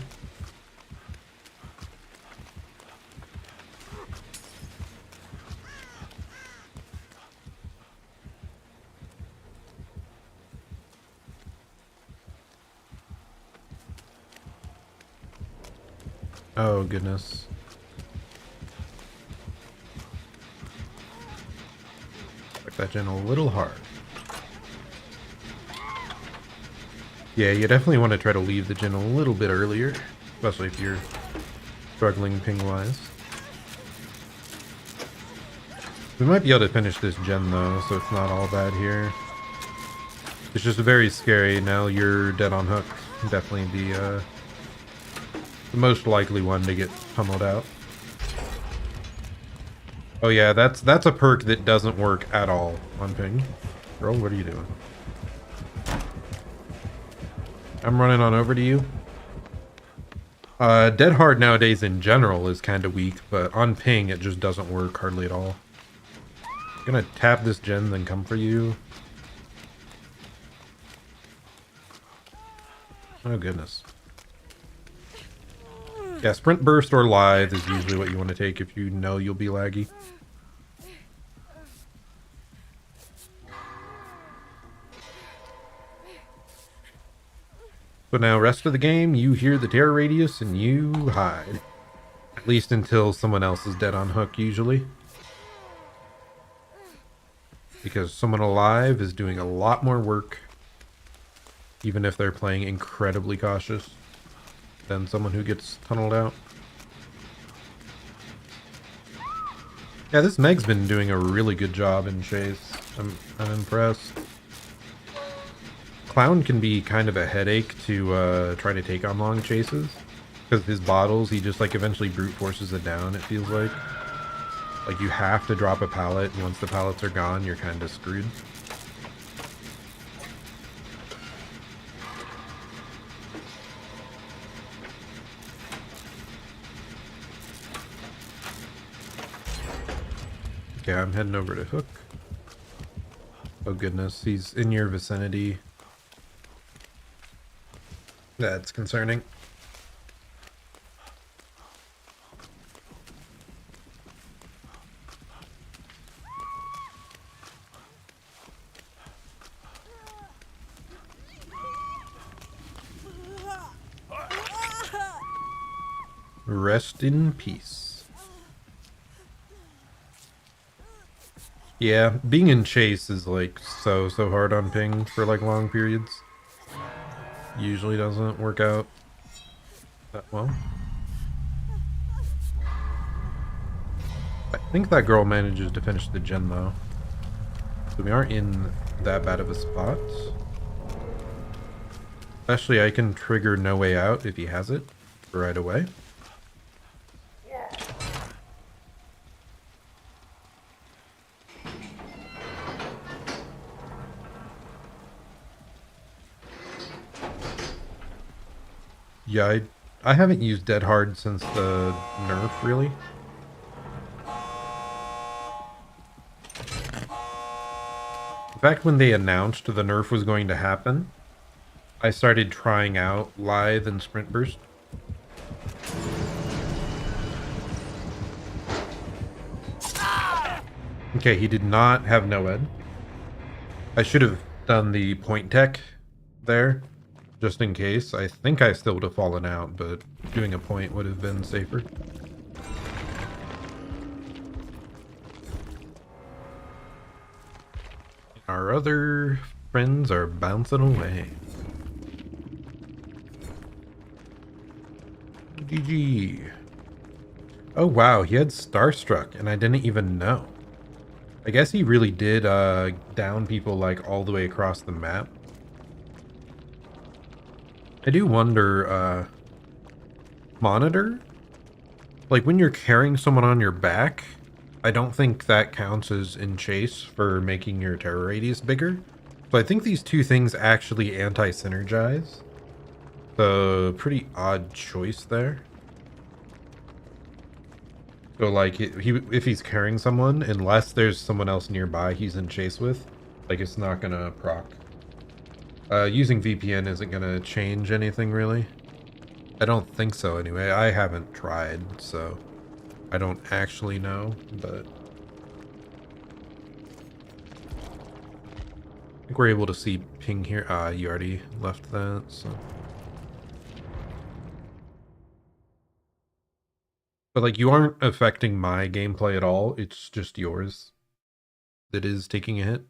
Oh, goodness. Like that gen a little hard. Yeah, you definitely want to try to leave the gen a little bit earlier, especially if you're struggling ping-wise. We might be able to finish this gen, though, so it's not all bad here. It's just very scary. Now you're dead on hook. Definitely the most likely one to get pummeled out. Oh yeah, that's a perk that doesn't work at all on ping. Girl, what are you doing? I'm running on over to you. Dead hard nowadays in general is kind of weak, but on ping it just doesn't work hardly at all. I'm gonna tap this gen, then come for you. Oh goodness. Yeah, sprint burst or live is usually what you want to take if you know you'll be laggy. So now, rest of the game, you hear the terror radius and you hide. At least until someone else is dead on hook, usually. Because someone alive is doing a lot more work, even if they're playing incredibly cautious, than someone who gets tunneled out. Yeah, this Meg's been doing a really good job in chase. I'm impressed. Clown can be kind of a headache to try to take on long chases, because his bottles, he just like eventually brute forces it down, it feels like. Like you have to drop a pallet, and once the pallets are gone, you're kind of screwed. Okay, I'm heading over to hook. Oh goodness, he's in your vicinity. That's concerning. Rest in peace. Yeah, being in chase is like so hard on ping for like long periods. Usually doesn't work out that well. I think that girl manages to finish the gen though. So we aren't in that bad of a spot. Especially I can trigger no way out if he has it right away. Yeah, I haven't used Dead Hard since the nerf, really. In fact, when they announced the nerf was going to happen, I started trying out Lithe and Sprint Burst. Okay, he did not have no-ed. I should have done the point tech there, just in case. I think I still would have fallen out, but doing a point would have been safer. Our other friends are bouncing away. GG. Oh wow, he had Starstruck, and I didn't even know. I guess he really did down people like all the way across the map. I do wonder, monitor? Like when you're carrying someone on your back, I don't think that counts as in chase for making your terror radius bigger. So I think these two things actually anti-synergize. So pretty odd choice there. So like if he's carrying someone, unless there's someone else nearby he's in chase with, like it's not gonna proc. Using VPN isn't gonna change anything really. I don't think so anyway. I haven't tried, so I don't actually know, but I think we're able to see ping here. You already left that, so. But like you aren't affecting my gameplay at all. It's just yours that is taking a hit.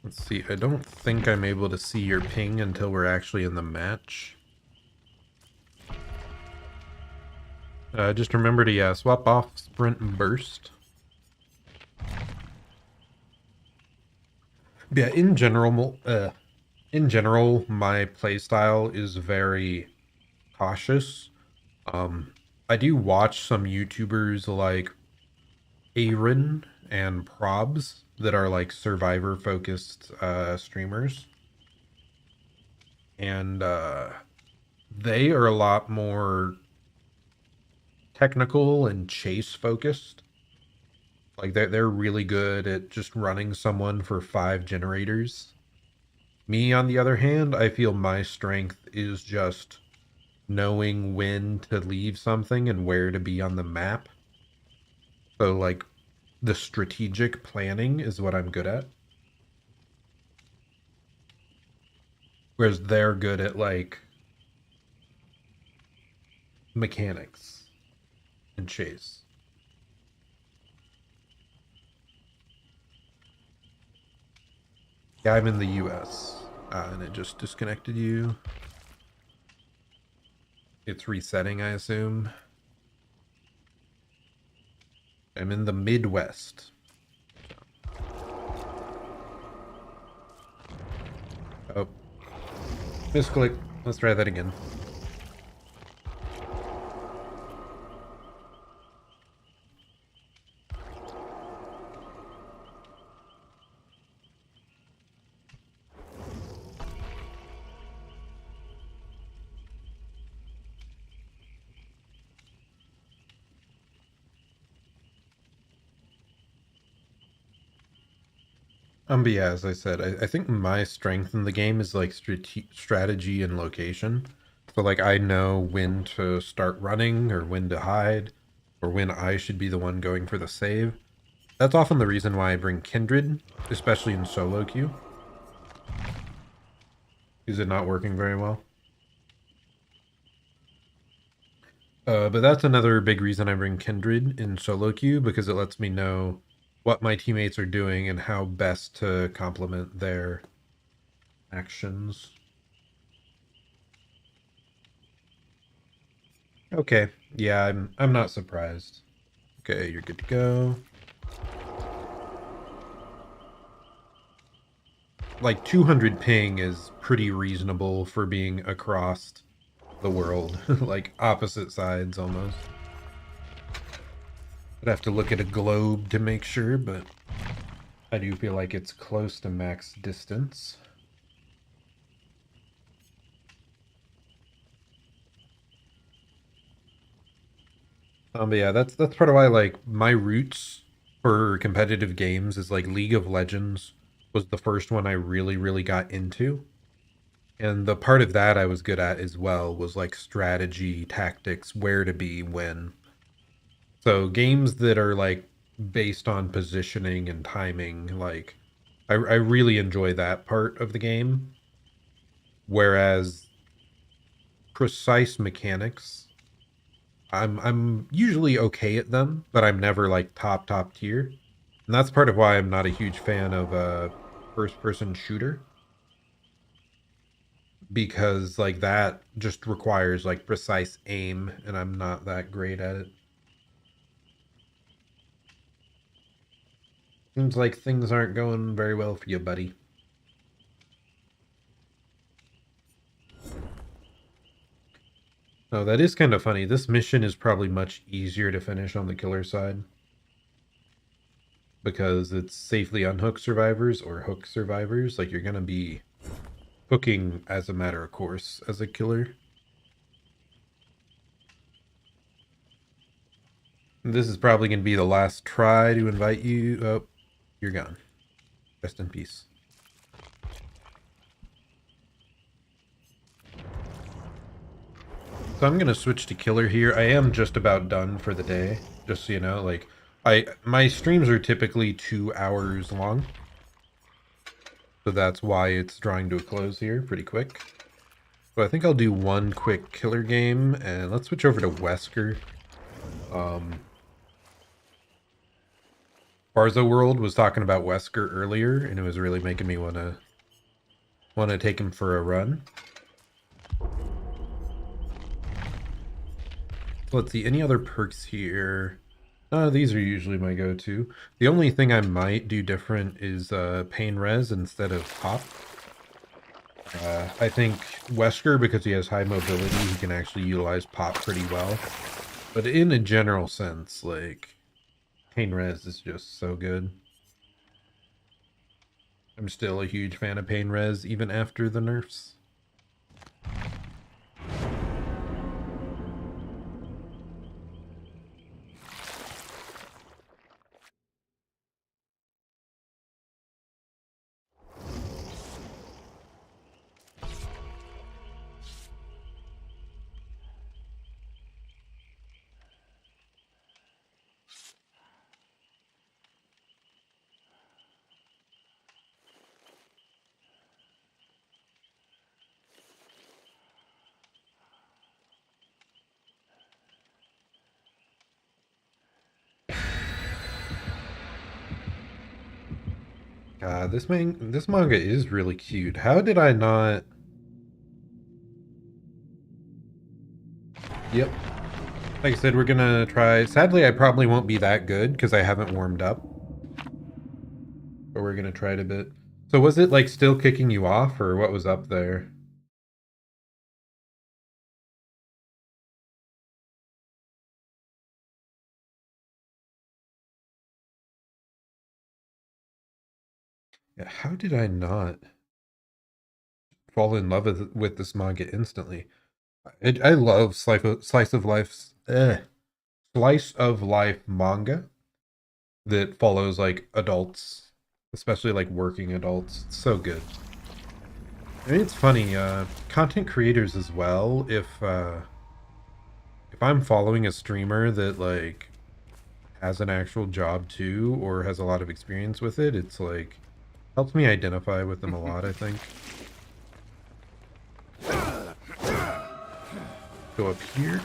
Let's see, I don't think I'm able to see your ping until we're actually in the match. Just remember to, yeah, swap off Sprint and Burst. Yeah, in general, my playstyle is very cautious. I do watch some YouTubers like Aaron and Probs that are like survivor focused streamers, and they are a lot more technical and chase focused. Like they're really good at just running someone for 5 generators. Me, on the other hand, I feel my strength is just knowing when to leave something and where to be on the map. So like the strategic planning is what I'm good at. Whereas they're good at like mechanics and chase. Yeah, I'm in the US. And it just disconnected you. It's resetting, I assume. I'm in the Midwest. Oh. Misclick. Let's try that again. But yeah, as I said, I think my strength in the game is like strategy and location. So like I know when to start running or when to hide or when I should be the one going for the save. That's often the reason why I bring Kindred, especially in solo queue. Is it not working very well? But that's another big reason I bring Kindred in solo queue, because it lets me know what my teammates are doing and how best to complement their actions. Okay, yeah, I'm not surprised. Okay, you're good to go. Like 200 ping is pretty reasonable for being across the world, like opposite sides almost. I'd have to look at a globe to make sure, but I do feel like it's close to max distance. But yeah, that's part of why like my roots for competitive games is like League of Legends was the first one I really got into. And the part of that I was good at as well was like strategy, tactics, where to be when. So games that are like based on positioning and timing, like I really enjoy that part of the game. Whereas precise mechanics, I'm usually okay at them, but I'm never like top tier. And that's part of why I'm not a huge fan of a first person shooter, because like that just requires like precise aim and I'm not that great at it. Seems like things aren't going very well for you, buddy. Oh, that is kind of funny. This mission is probably much easier to finish on the killer side because it's safely unhook survivors or hook survivors. Like you're gonna be hooking as a matter of course as a killer. This is probably gonna be the last try to invite you. Oh, you're gone. Rest in peace. So I'm gonna switch to killer here. I am just about done for the day, just so you know. Like, my streams are typically 2 hours long, so that's why it's drawing to a close here pretty quick. So I think I'll do one quick killer game, and let's switch over to Wesker. Barzo World was talking about Wesker earlier, and it was really making me wanna take him for a run. Let's see, any other perks here? These are usually my go-to. The only thing I might do different is pain res instead of pop. I think Wesker, because he has high mobility, he can actually utilize pop pretty well. But in a general sense, like, pain res is just so good. I'm still a huge fan of pain res, even after the nerfs. This manga is really cute. How did I not? Yep. Like I said, we're gonna try. Sadly, I probably won't be that good because I haven't warmed up. But we're gonna try it a bit. So was it like still kicking you off, or what was up there? Yeah, how did I not fall in love with this manga instantly? I love slice of life manga that follows like adults, especially like working adults. It's so good. I mean, it's funny, content creators as well, if I'm following a streamer that like has an actual job too or has a lot of experience with it, it's like helps me identify with them a lot, I think. Go up here.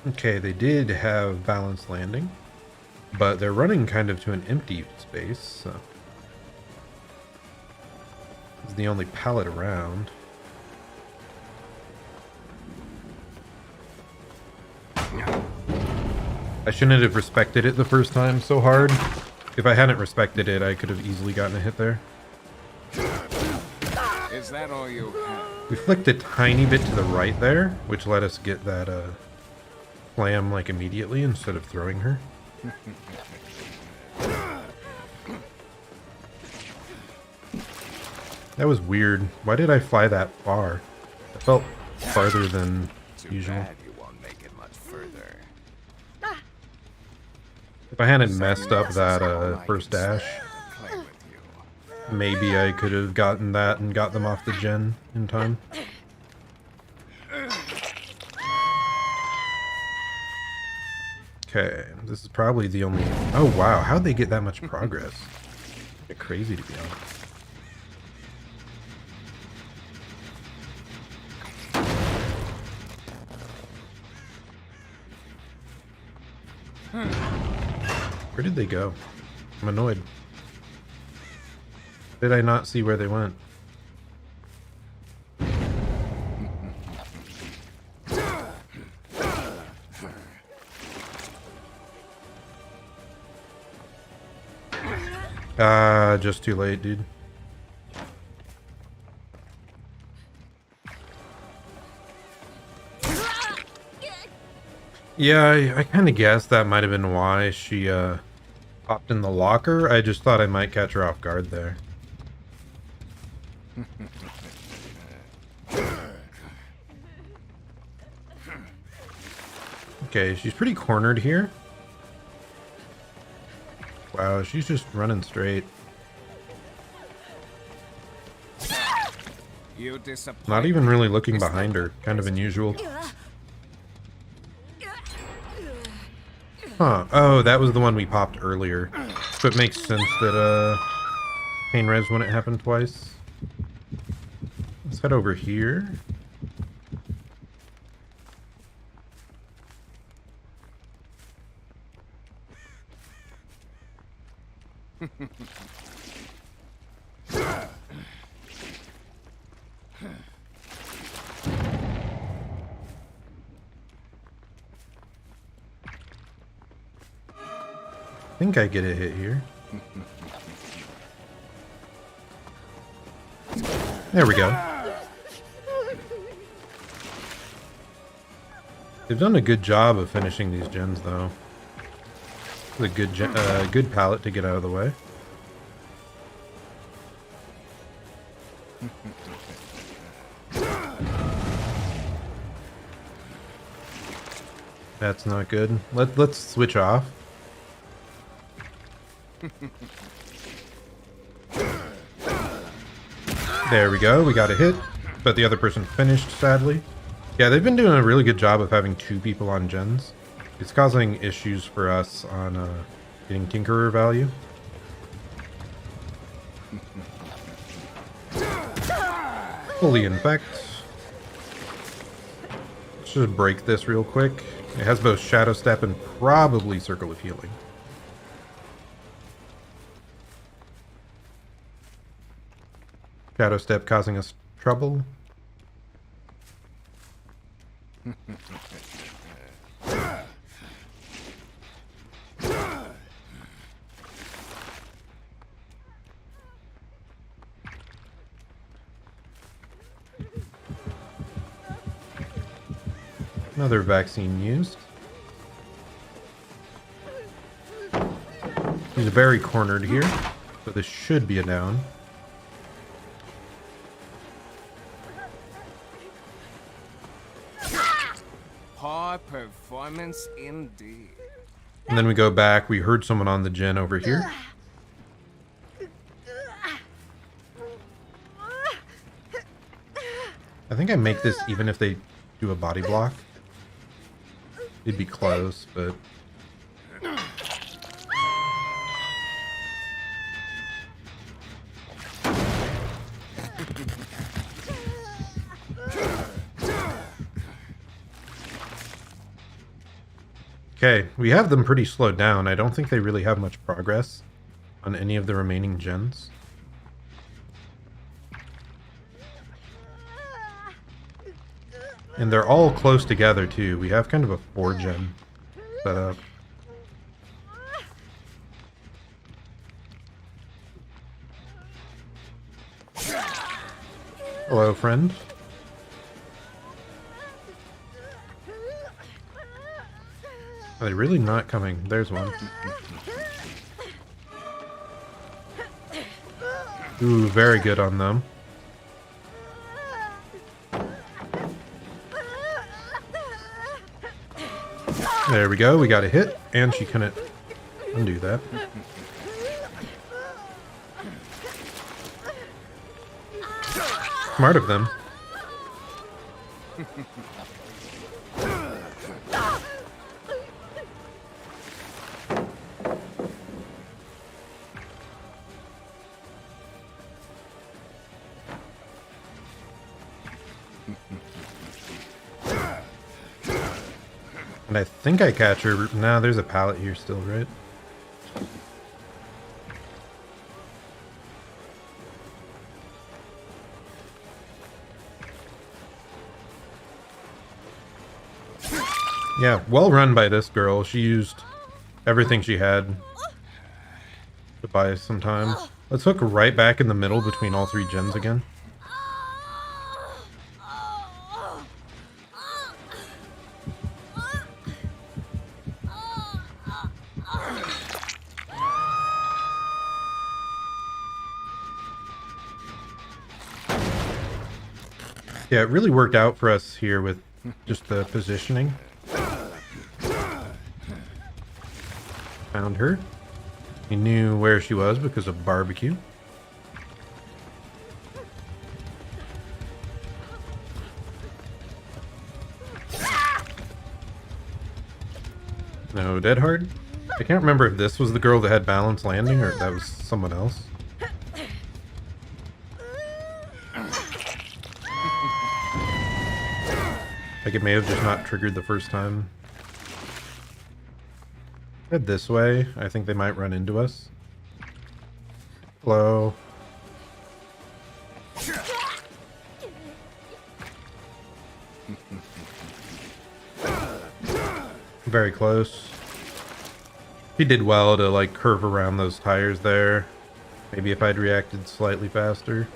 Okay, they did have balanced landing, but they're running kind of to an empty space, so it's the only pallet around. I shouldn't have respected it the first time so hard. If I hadn't respected it, I could have easily gotten a hit there. Is that all you have? We flicked a tiny bit to the right there, which let us get that slam like immediately instead of throwing her. That was weird. Why did I fly that far? It felt farther than usual. You won't make it much further. If I hadn't messed up that first dash, maybe I could have gotten that and got them off the gen in time. Okay, this is probably the only... Oh wow, how'd they get that much progress? It's crazy to be honest. Where did they go? I'm annoyed. Did I not see where they went? Just too late, dude. Yeah, I kind of guessed that might have been why she popped in the locker. I just thought I might catch her off guard there. Okay, she's pretty cornered here. Wow, she's just running straight. Not even really looking behind her. Kind of unusual. Huh. Oh, that was the one we popped earlier. So it makes sense that pain res wouldn't happen twice. Let's head over here. I think I get a hit here. There we go. They've done a good job of finishing these gens, though. It's a good good pallet to get out of the way. That's not good. Let's switch off. There we go. We got a hit, but the other person finished, sadly. Yeah, they've been doing a really good job of having two people on gens. It's causing issues for us on getting Tinkerer value. Fully infect. Let's just break this real quick. It has both Shadow Step and probably Circle of Healing. Shadow Step causing us trouble. Another vaccine used. He's very cornered here, so this should be a down. Poor performance indeed. And then we go back. We heard someone on the gen over here. I think I make this even if they do a body block. It'd be close, but... Okay, we have them pretty slowed down. I don't think they really have much progress on any of the remaining gens. And they're all close together too. We have kind of a 4-gen setup. Hello, friend. Are they really not coming? There's one. Ooh, very good on them. There we go. We got a hit, and she couldn't undo that. Smart of them. And I think I catch her. Nah, there's a pallet here still, right? Yeah, well run by this girl. She used everything she had to buy some time. Let's hook right back in the middle between all three gens again. Yeah, it really worked out for us here with just the positioning. Found her. We knew where she was because of barbecue. No, dead hard. I can't remember if this was the girl that had balanced landing or if that was someone else. Like it may have just not triggered the first time. Head this way. I think they might run into us. Hello. Very close. He did well to like curve around those tires there. Maybe if I'd reacted slightly faster.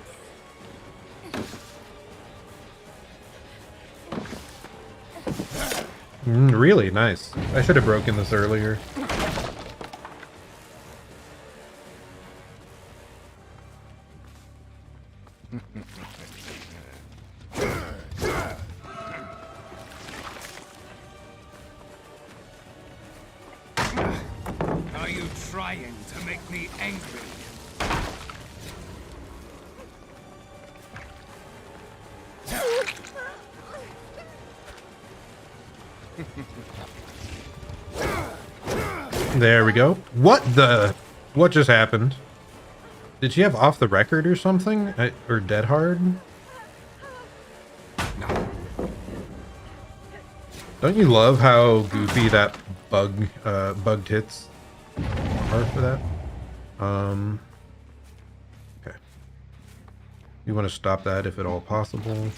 Really nice. I should have broken this earlier. Are you trying to make me angry? There we go. What the? What just happened? Did she have off the record or something? Or dead hard? Don't you love how goofy that bugged hits are for that? Okay. You want to stop that if at all possible.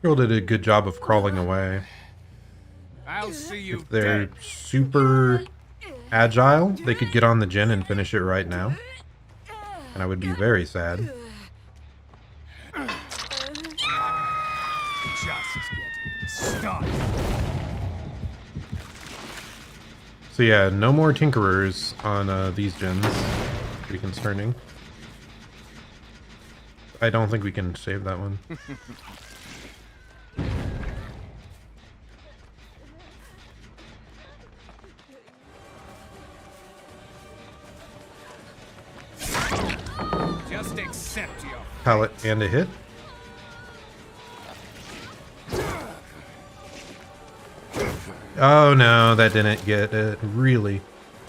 Girl did a good job of crawling away. I'll see you If they're dead. super agile, they could get on the gen and finish it right now. And I would be very sad. Just getting started. So yeah, no more tinkerers on these gens. Pretty concerning. I don't think we can save that one. Just accept your Pallet and a hit. Oh no, that didn't get it. Really,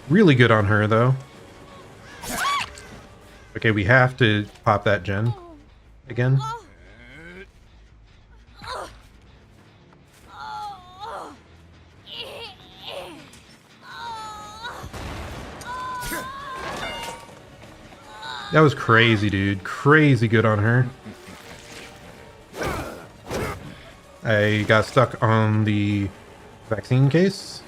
really good on her though. Okay, we have to pop that gen again. That was crazy, dude. Crazy good on her. I got stuck on the vaccine case.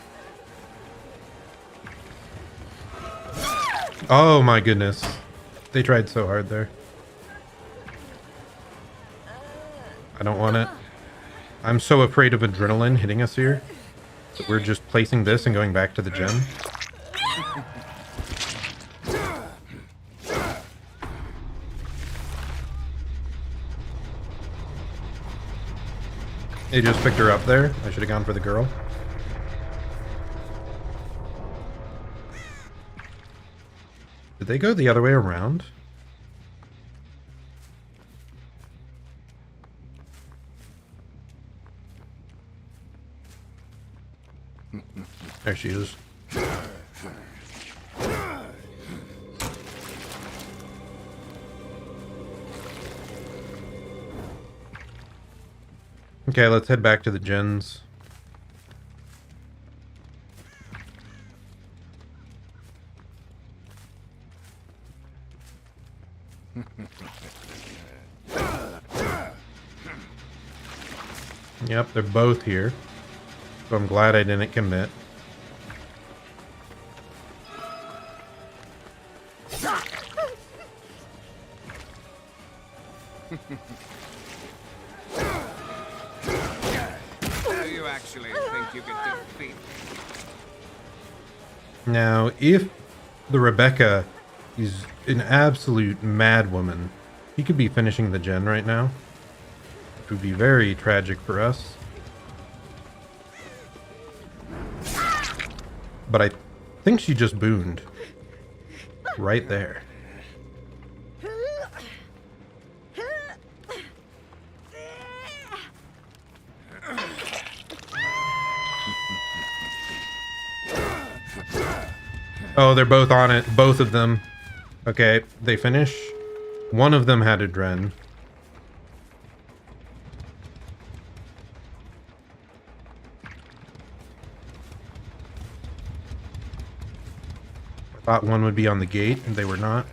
Oh my goodness. They tried so hard there. I don't want it. I'm so afraid of adrenaline hitting us here. So we're just placing this and going back to the gen. They just picked her up there. I should have gone for the girl. Did they go the other way around? There she is. Okay, let's head back to the gens. Yep, they're both here. So I'm glad I didn't commit. Do you actually think you can defeat me? Now, if the Rebecca is an absolute mad woman, he could be finishing the gen right now. Which would be very tragic for us. But I think she just booned. Right there. Oh, they're both on it. Both of them. Okay, they finish. One of them had a dren. I thought one would be on the gate, and they were not.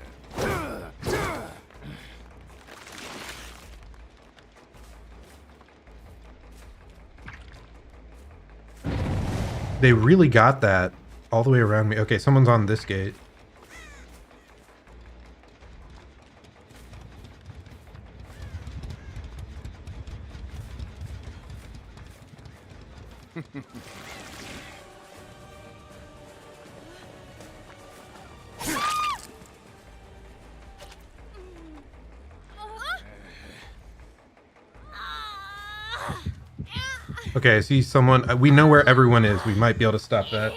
They really got that all the way around me. Okay, someone's on this gate. Okay, I see someone. We know where everyone is. We might be able to stop that.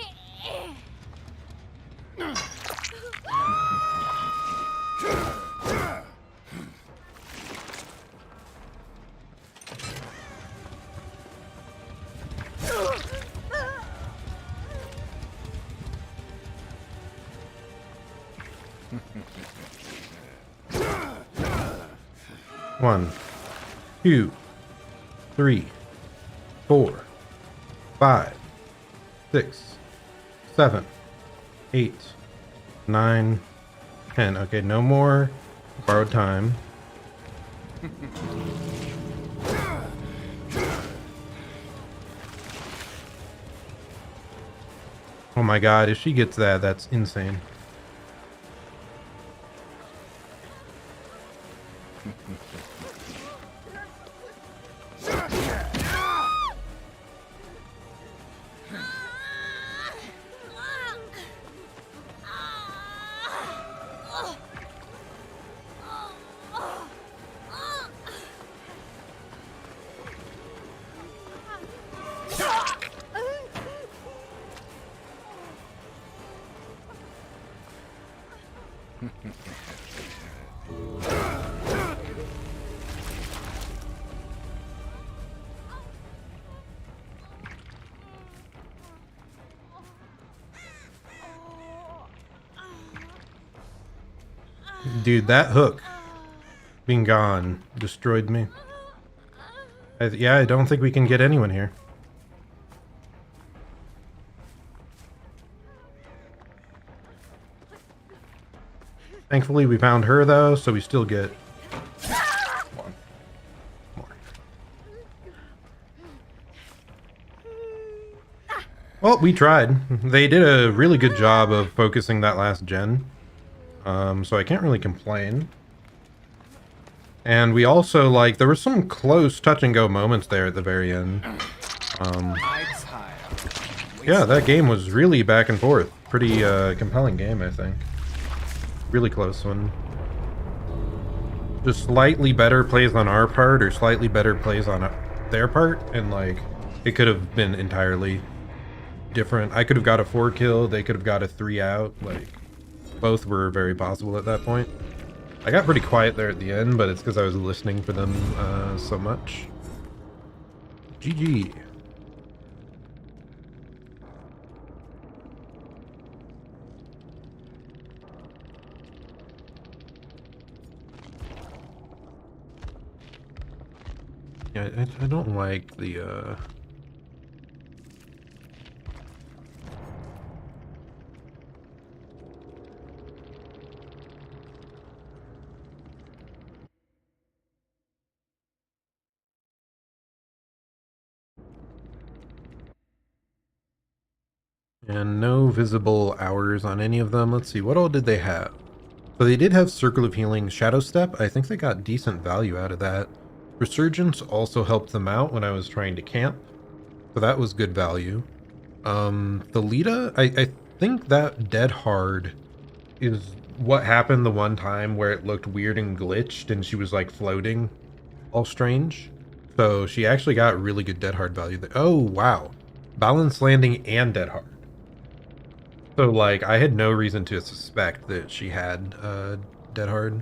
One, 2, 3, 4, 5, 6, 7, 8, 9, 10. Okay, no more borrowed time. Oh my god, if she gets that, that's insane. Dude, that hook being gone destroyed me. Yeah, I don't think we can get anyone here. Thankfully, we found her, though, so we still get... Come on. Come on. Well, we tried. They did a really good job of focusing that last gen. So I can't really complain. And we also, like, there were some close touch-and-go moments there at the very end. Yeah, that game was really back and forth. Pretty compelling game, I think. Really close one. Just slightly better plays on our part, or slightly better plays on their part, and, like, it could have been entirely different. I could have got a 4 kill, they could have got a 3 out. Like, both were very possible at that point. I got pretty quiet there at the end, but it's because I was listening for them so much. GG. Yeah, I don't like the and no visible hours on any of them. Let's see, what all did they have? So they did have Circle of Healing, Shadow Step. I think they got decent value out of that. Resurgence also helped them out when I was trying to camp, so that was good value. The Lita, I think that Dead Hard is what happened the one time where it looked weird and glitched and she was like floating all strange. So she actually got really good Dead Hard value there. Oh, wow. Balance Landing and Dead Hard. So, like, I had no reason to suspect that she had Dead Hard.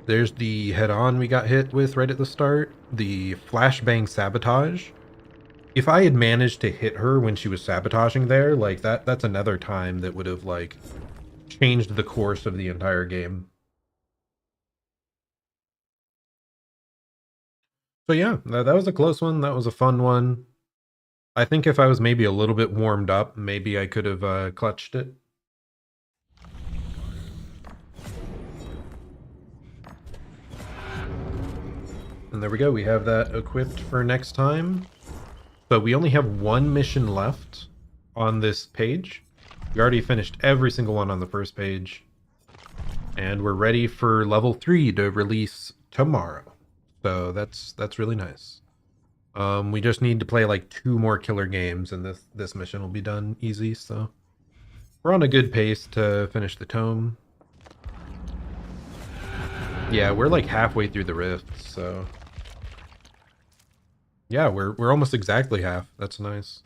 There's the head-on we got hit with right at the start. The Flashbang Sabotage. If I had managed to hit her when she was sabotaging there, like, that's another time that would have, like, changed the course of the entire game. So yeah, that was a close one. That was a fun one. I think if I was maybe a little bit warmed up, maybe I could have clutched it. And there we go, we have that equipped for next time. So we only have one mission left on this page. We already finished every single one on the first page. And we're ready for level 3 to release tomorrow. So that's really nice. We just need to play like 2 more killer games and this mission will be done easy, so we're on a good pace to finish the tome. Yeah, we're like halfway through the rift, so yeah, we're almost exactly half. That's nice.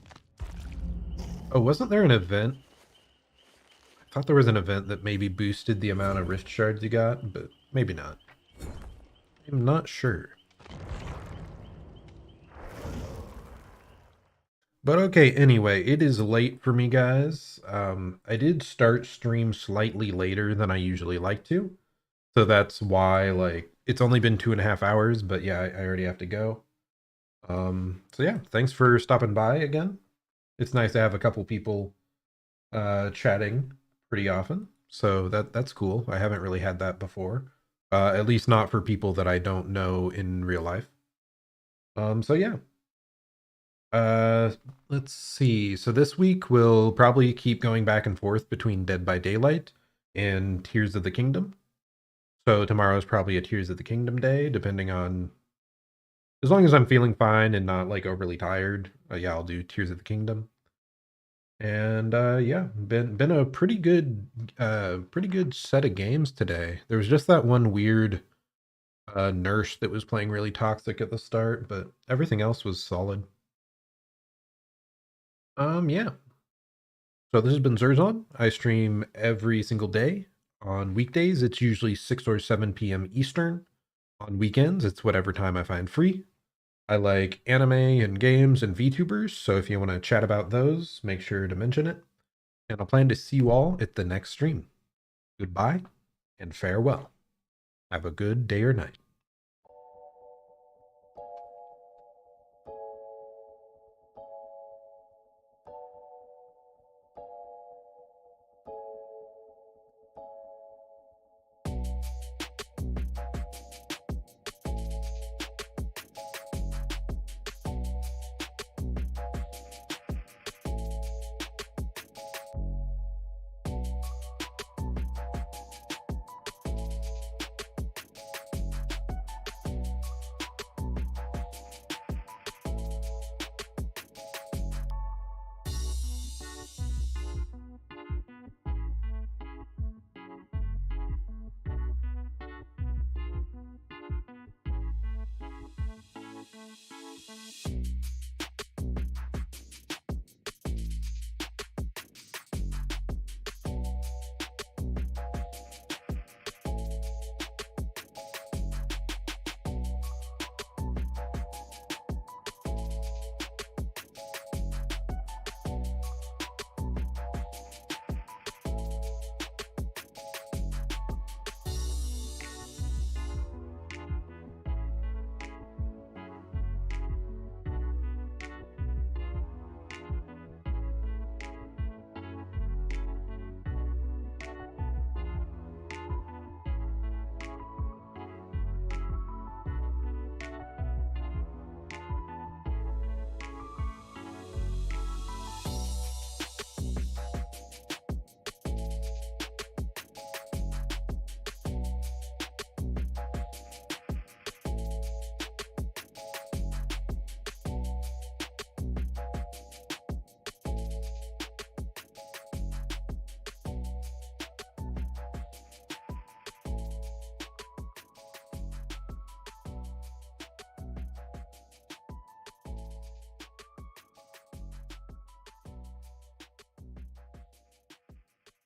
Oh, wasn't there an event? I thought there was an event that maybe boosted the amount of rift shards you got, but maybe not. I'm not sure. But okay, anyway, it is late for me, guys. I did start stream slightly later than I usually like to. So that's why, like, it's only been 2.5 hours, but yeah, I already have to go. So yeah, thanks for stopping by again. It's nice to have a couple people chatting pretty often. So that's cool. I haven't really had that before. At least not for people that I don't know in real life. So yeah. Let's see. So this week we'll probably keep going back and forth between Dead by Daylight and Tears of the Kingdom. So tomorrow is probably a Tears of the Kingdom day, depending on, as long as I'm feeling fine and not like overly tired. Yeah, I'll do Tears of the Kingdom. And yeah, been a pretty good set of games today. There was just that one weird nurse that was playing really toxic at the start, but everything else was solid. Yeah. So this has been Zerzon. I stream every single day. On weekdays, it's usually 6 or 7 p.m. Eastern. On weekends, it's whatever time I find free. I like anime and games and VTubers, so if you want to chat about those, make sure to mention it. And I'll plan to see you all at the next stream. Goodbye and farewell. Have a good day or night.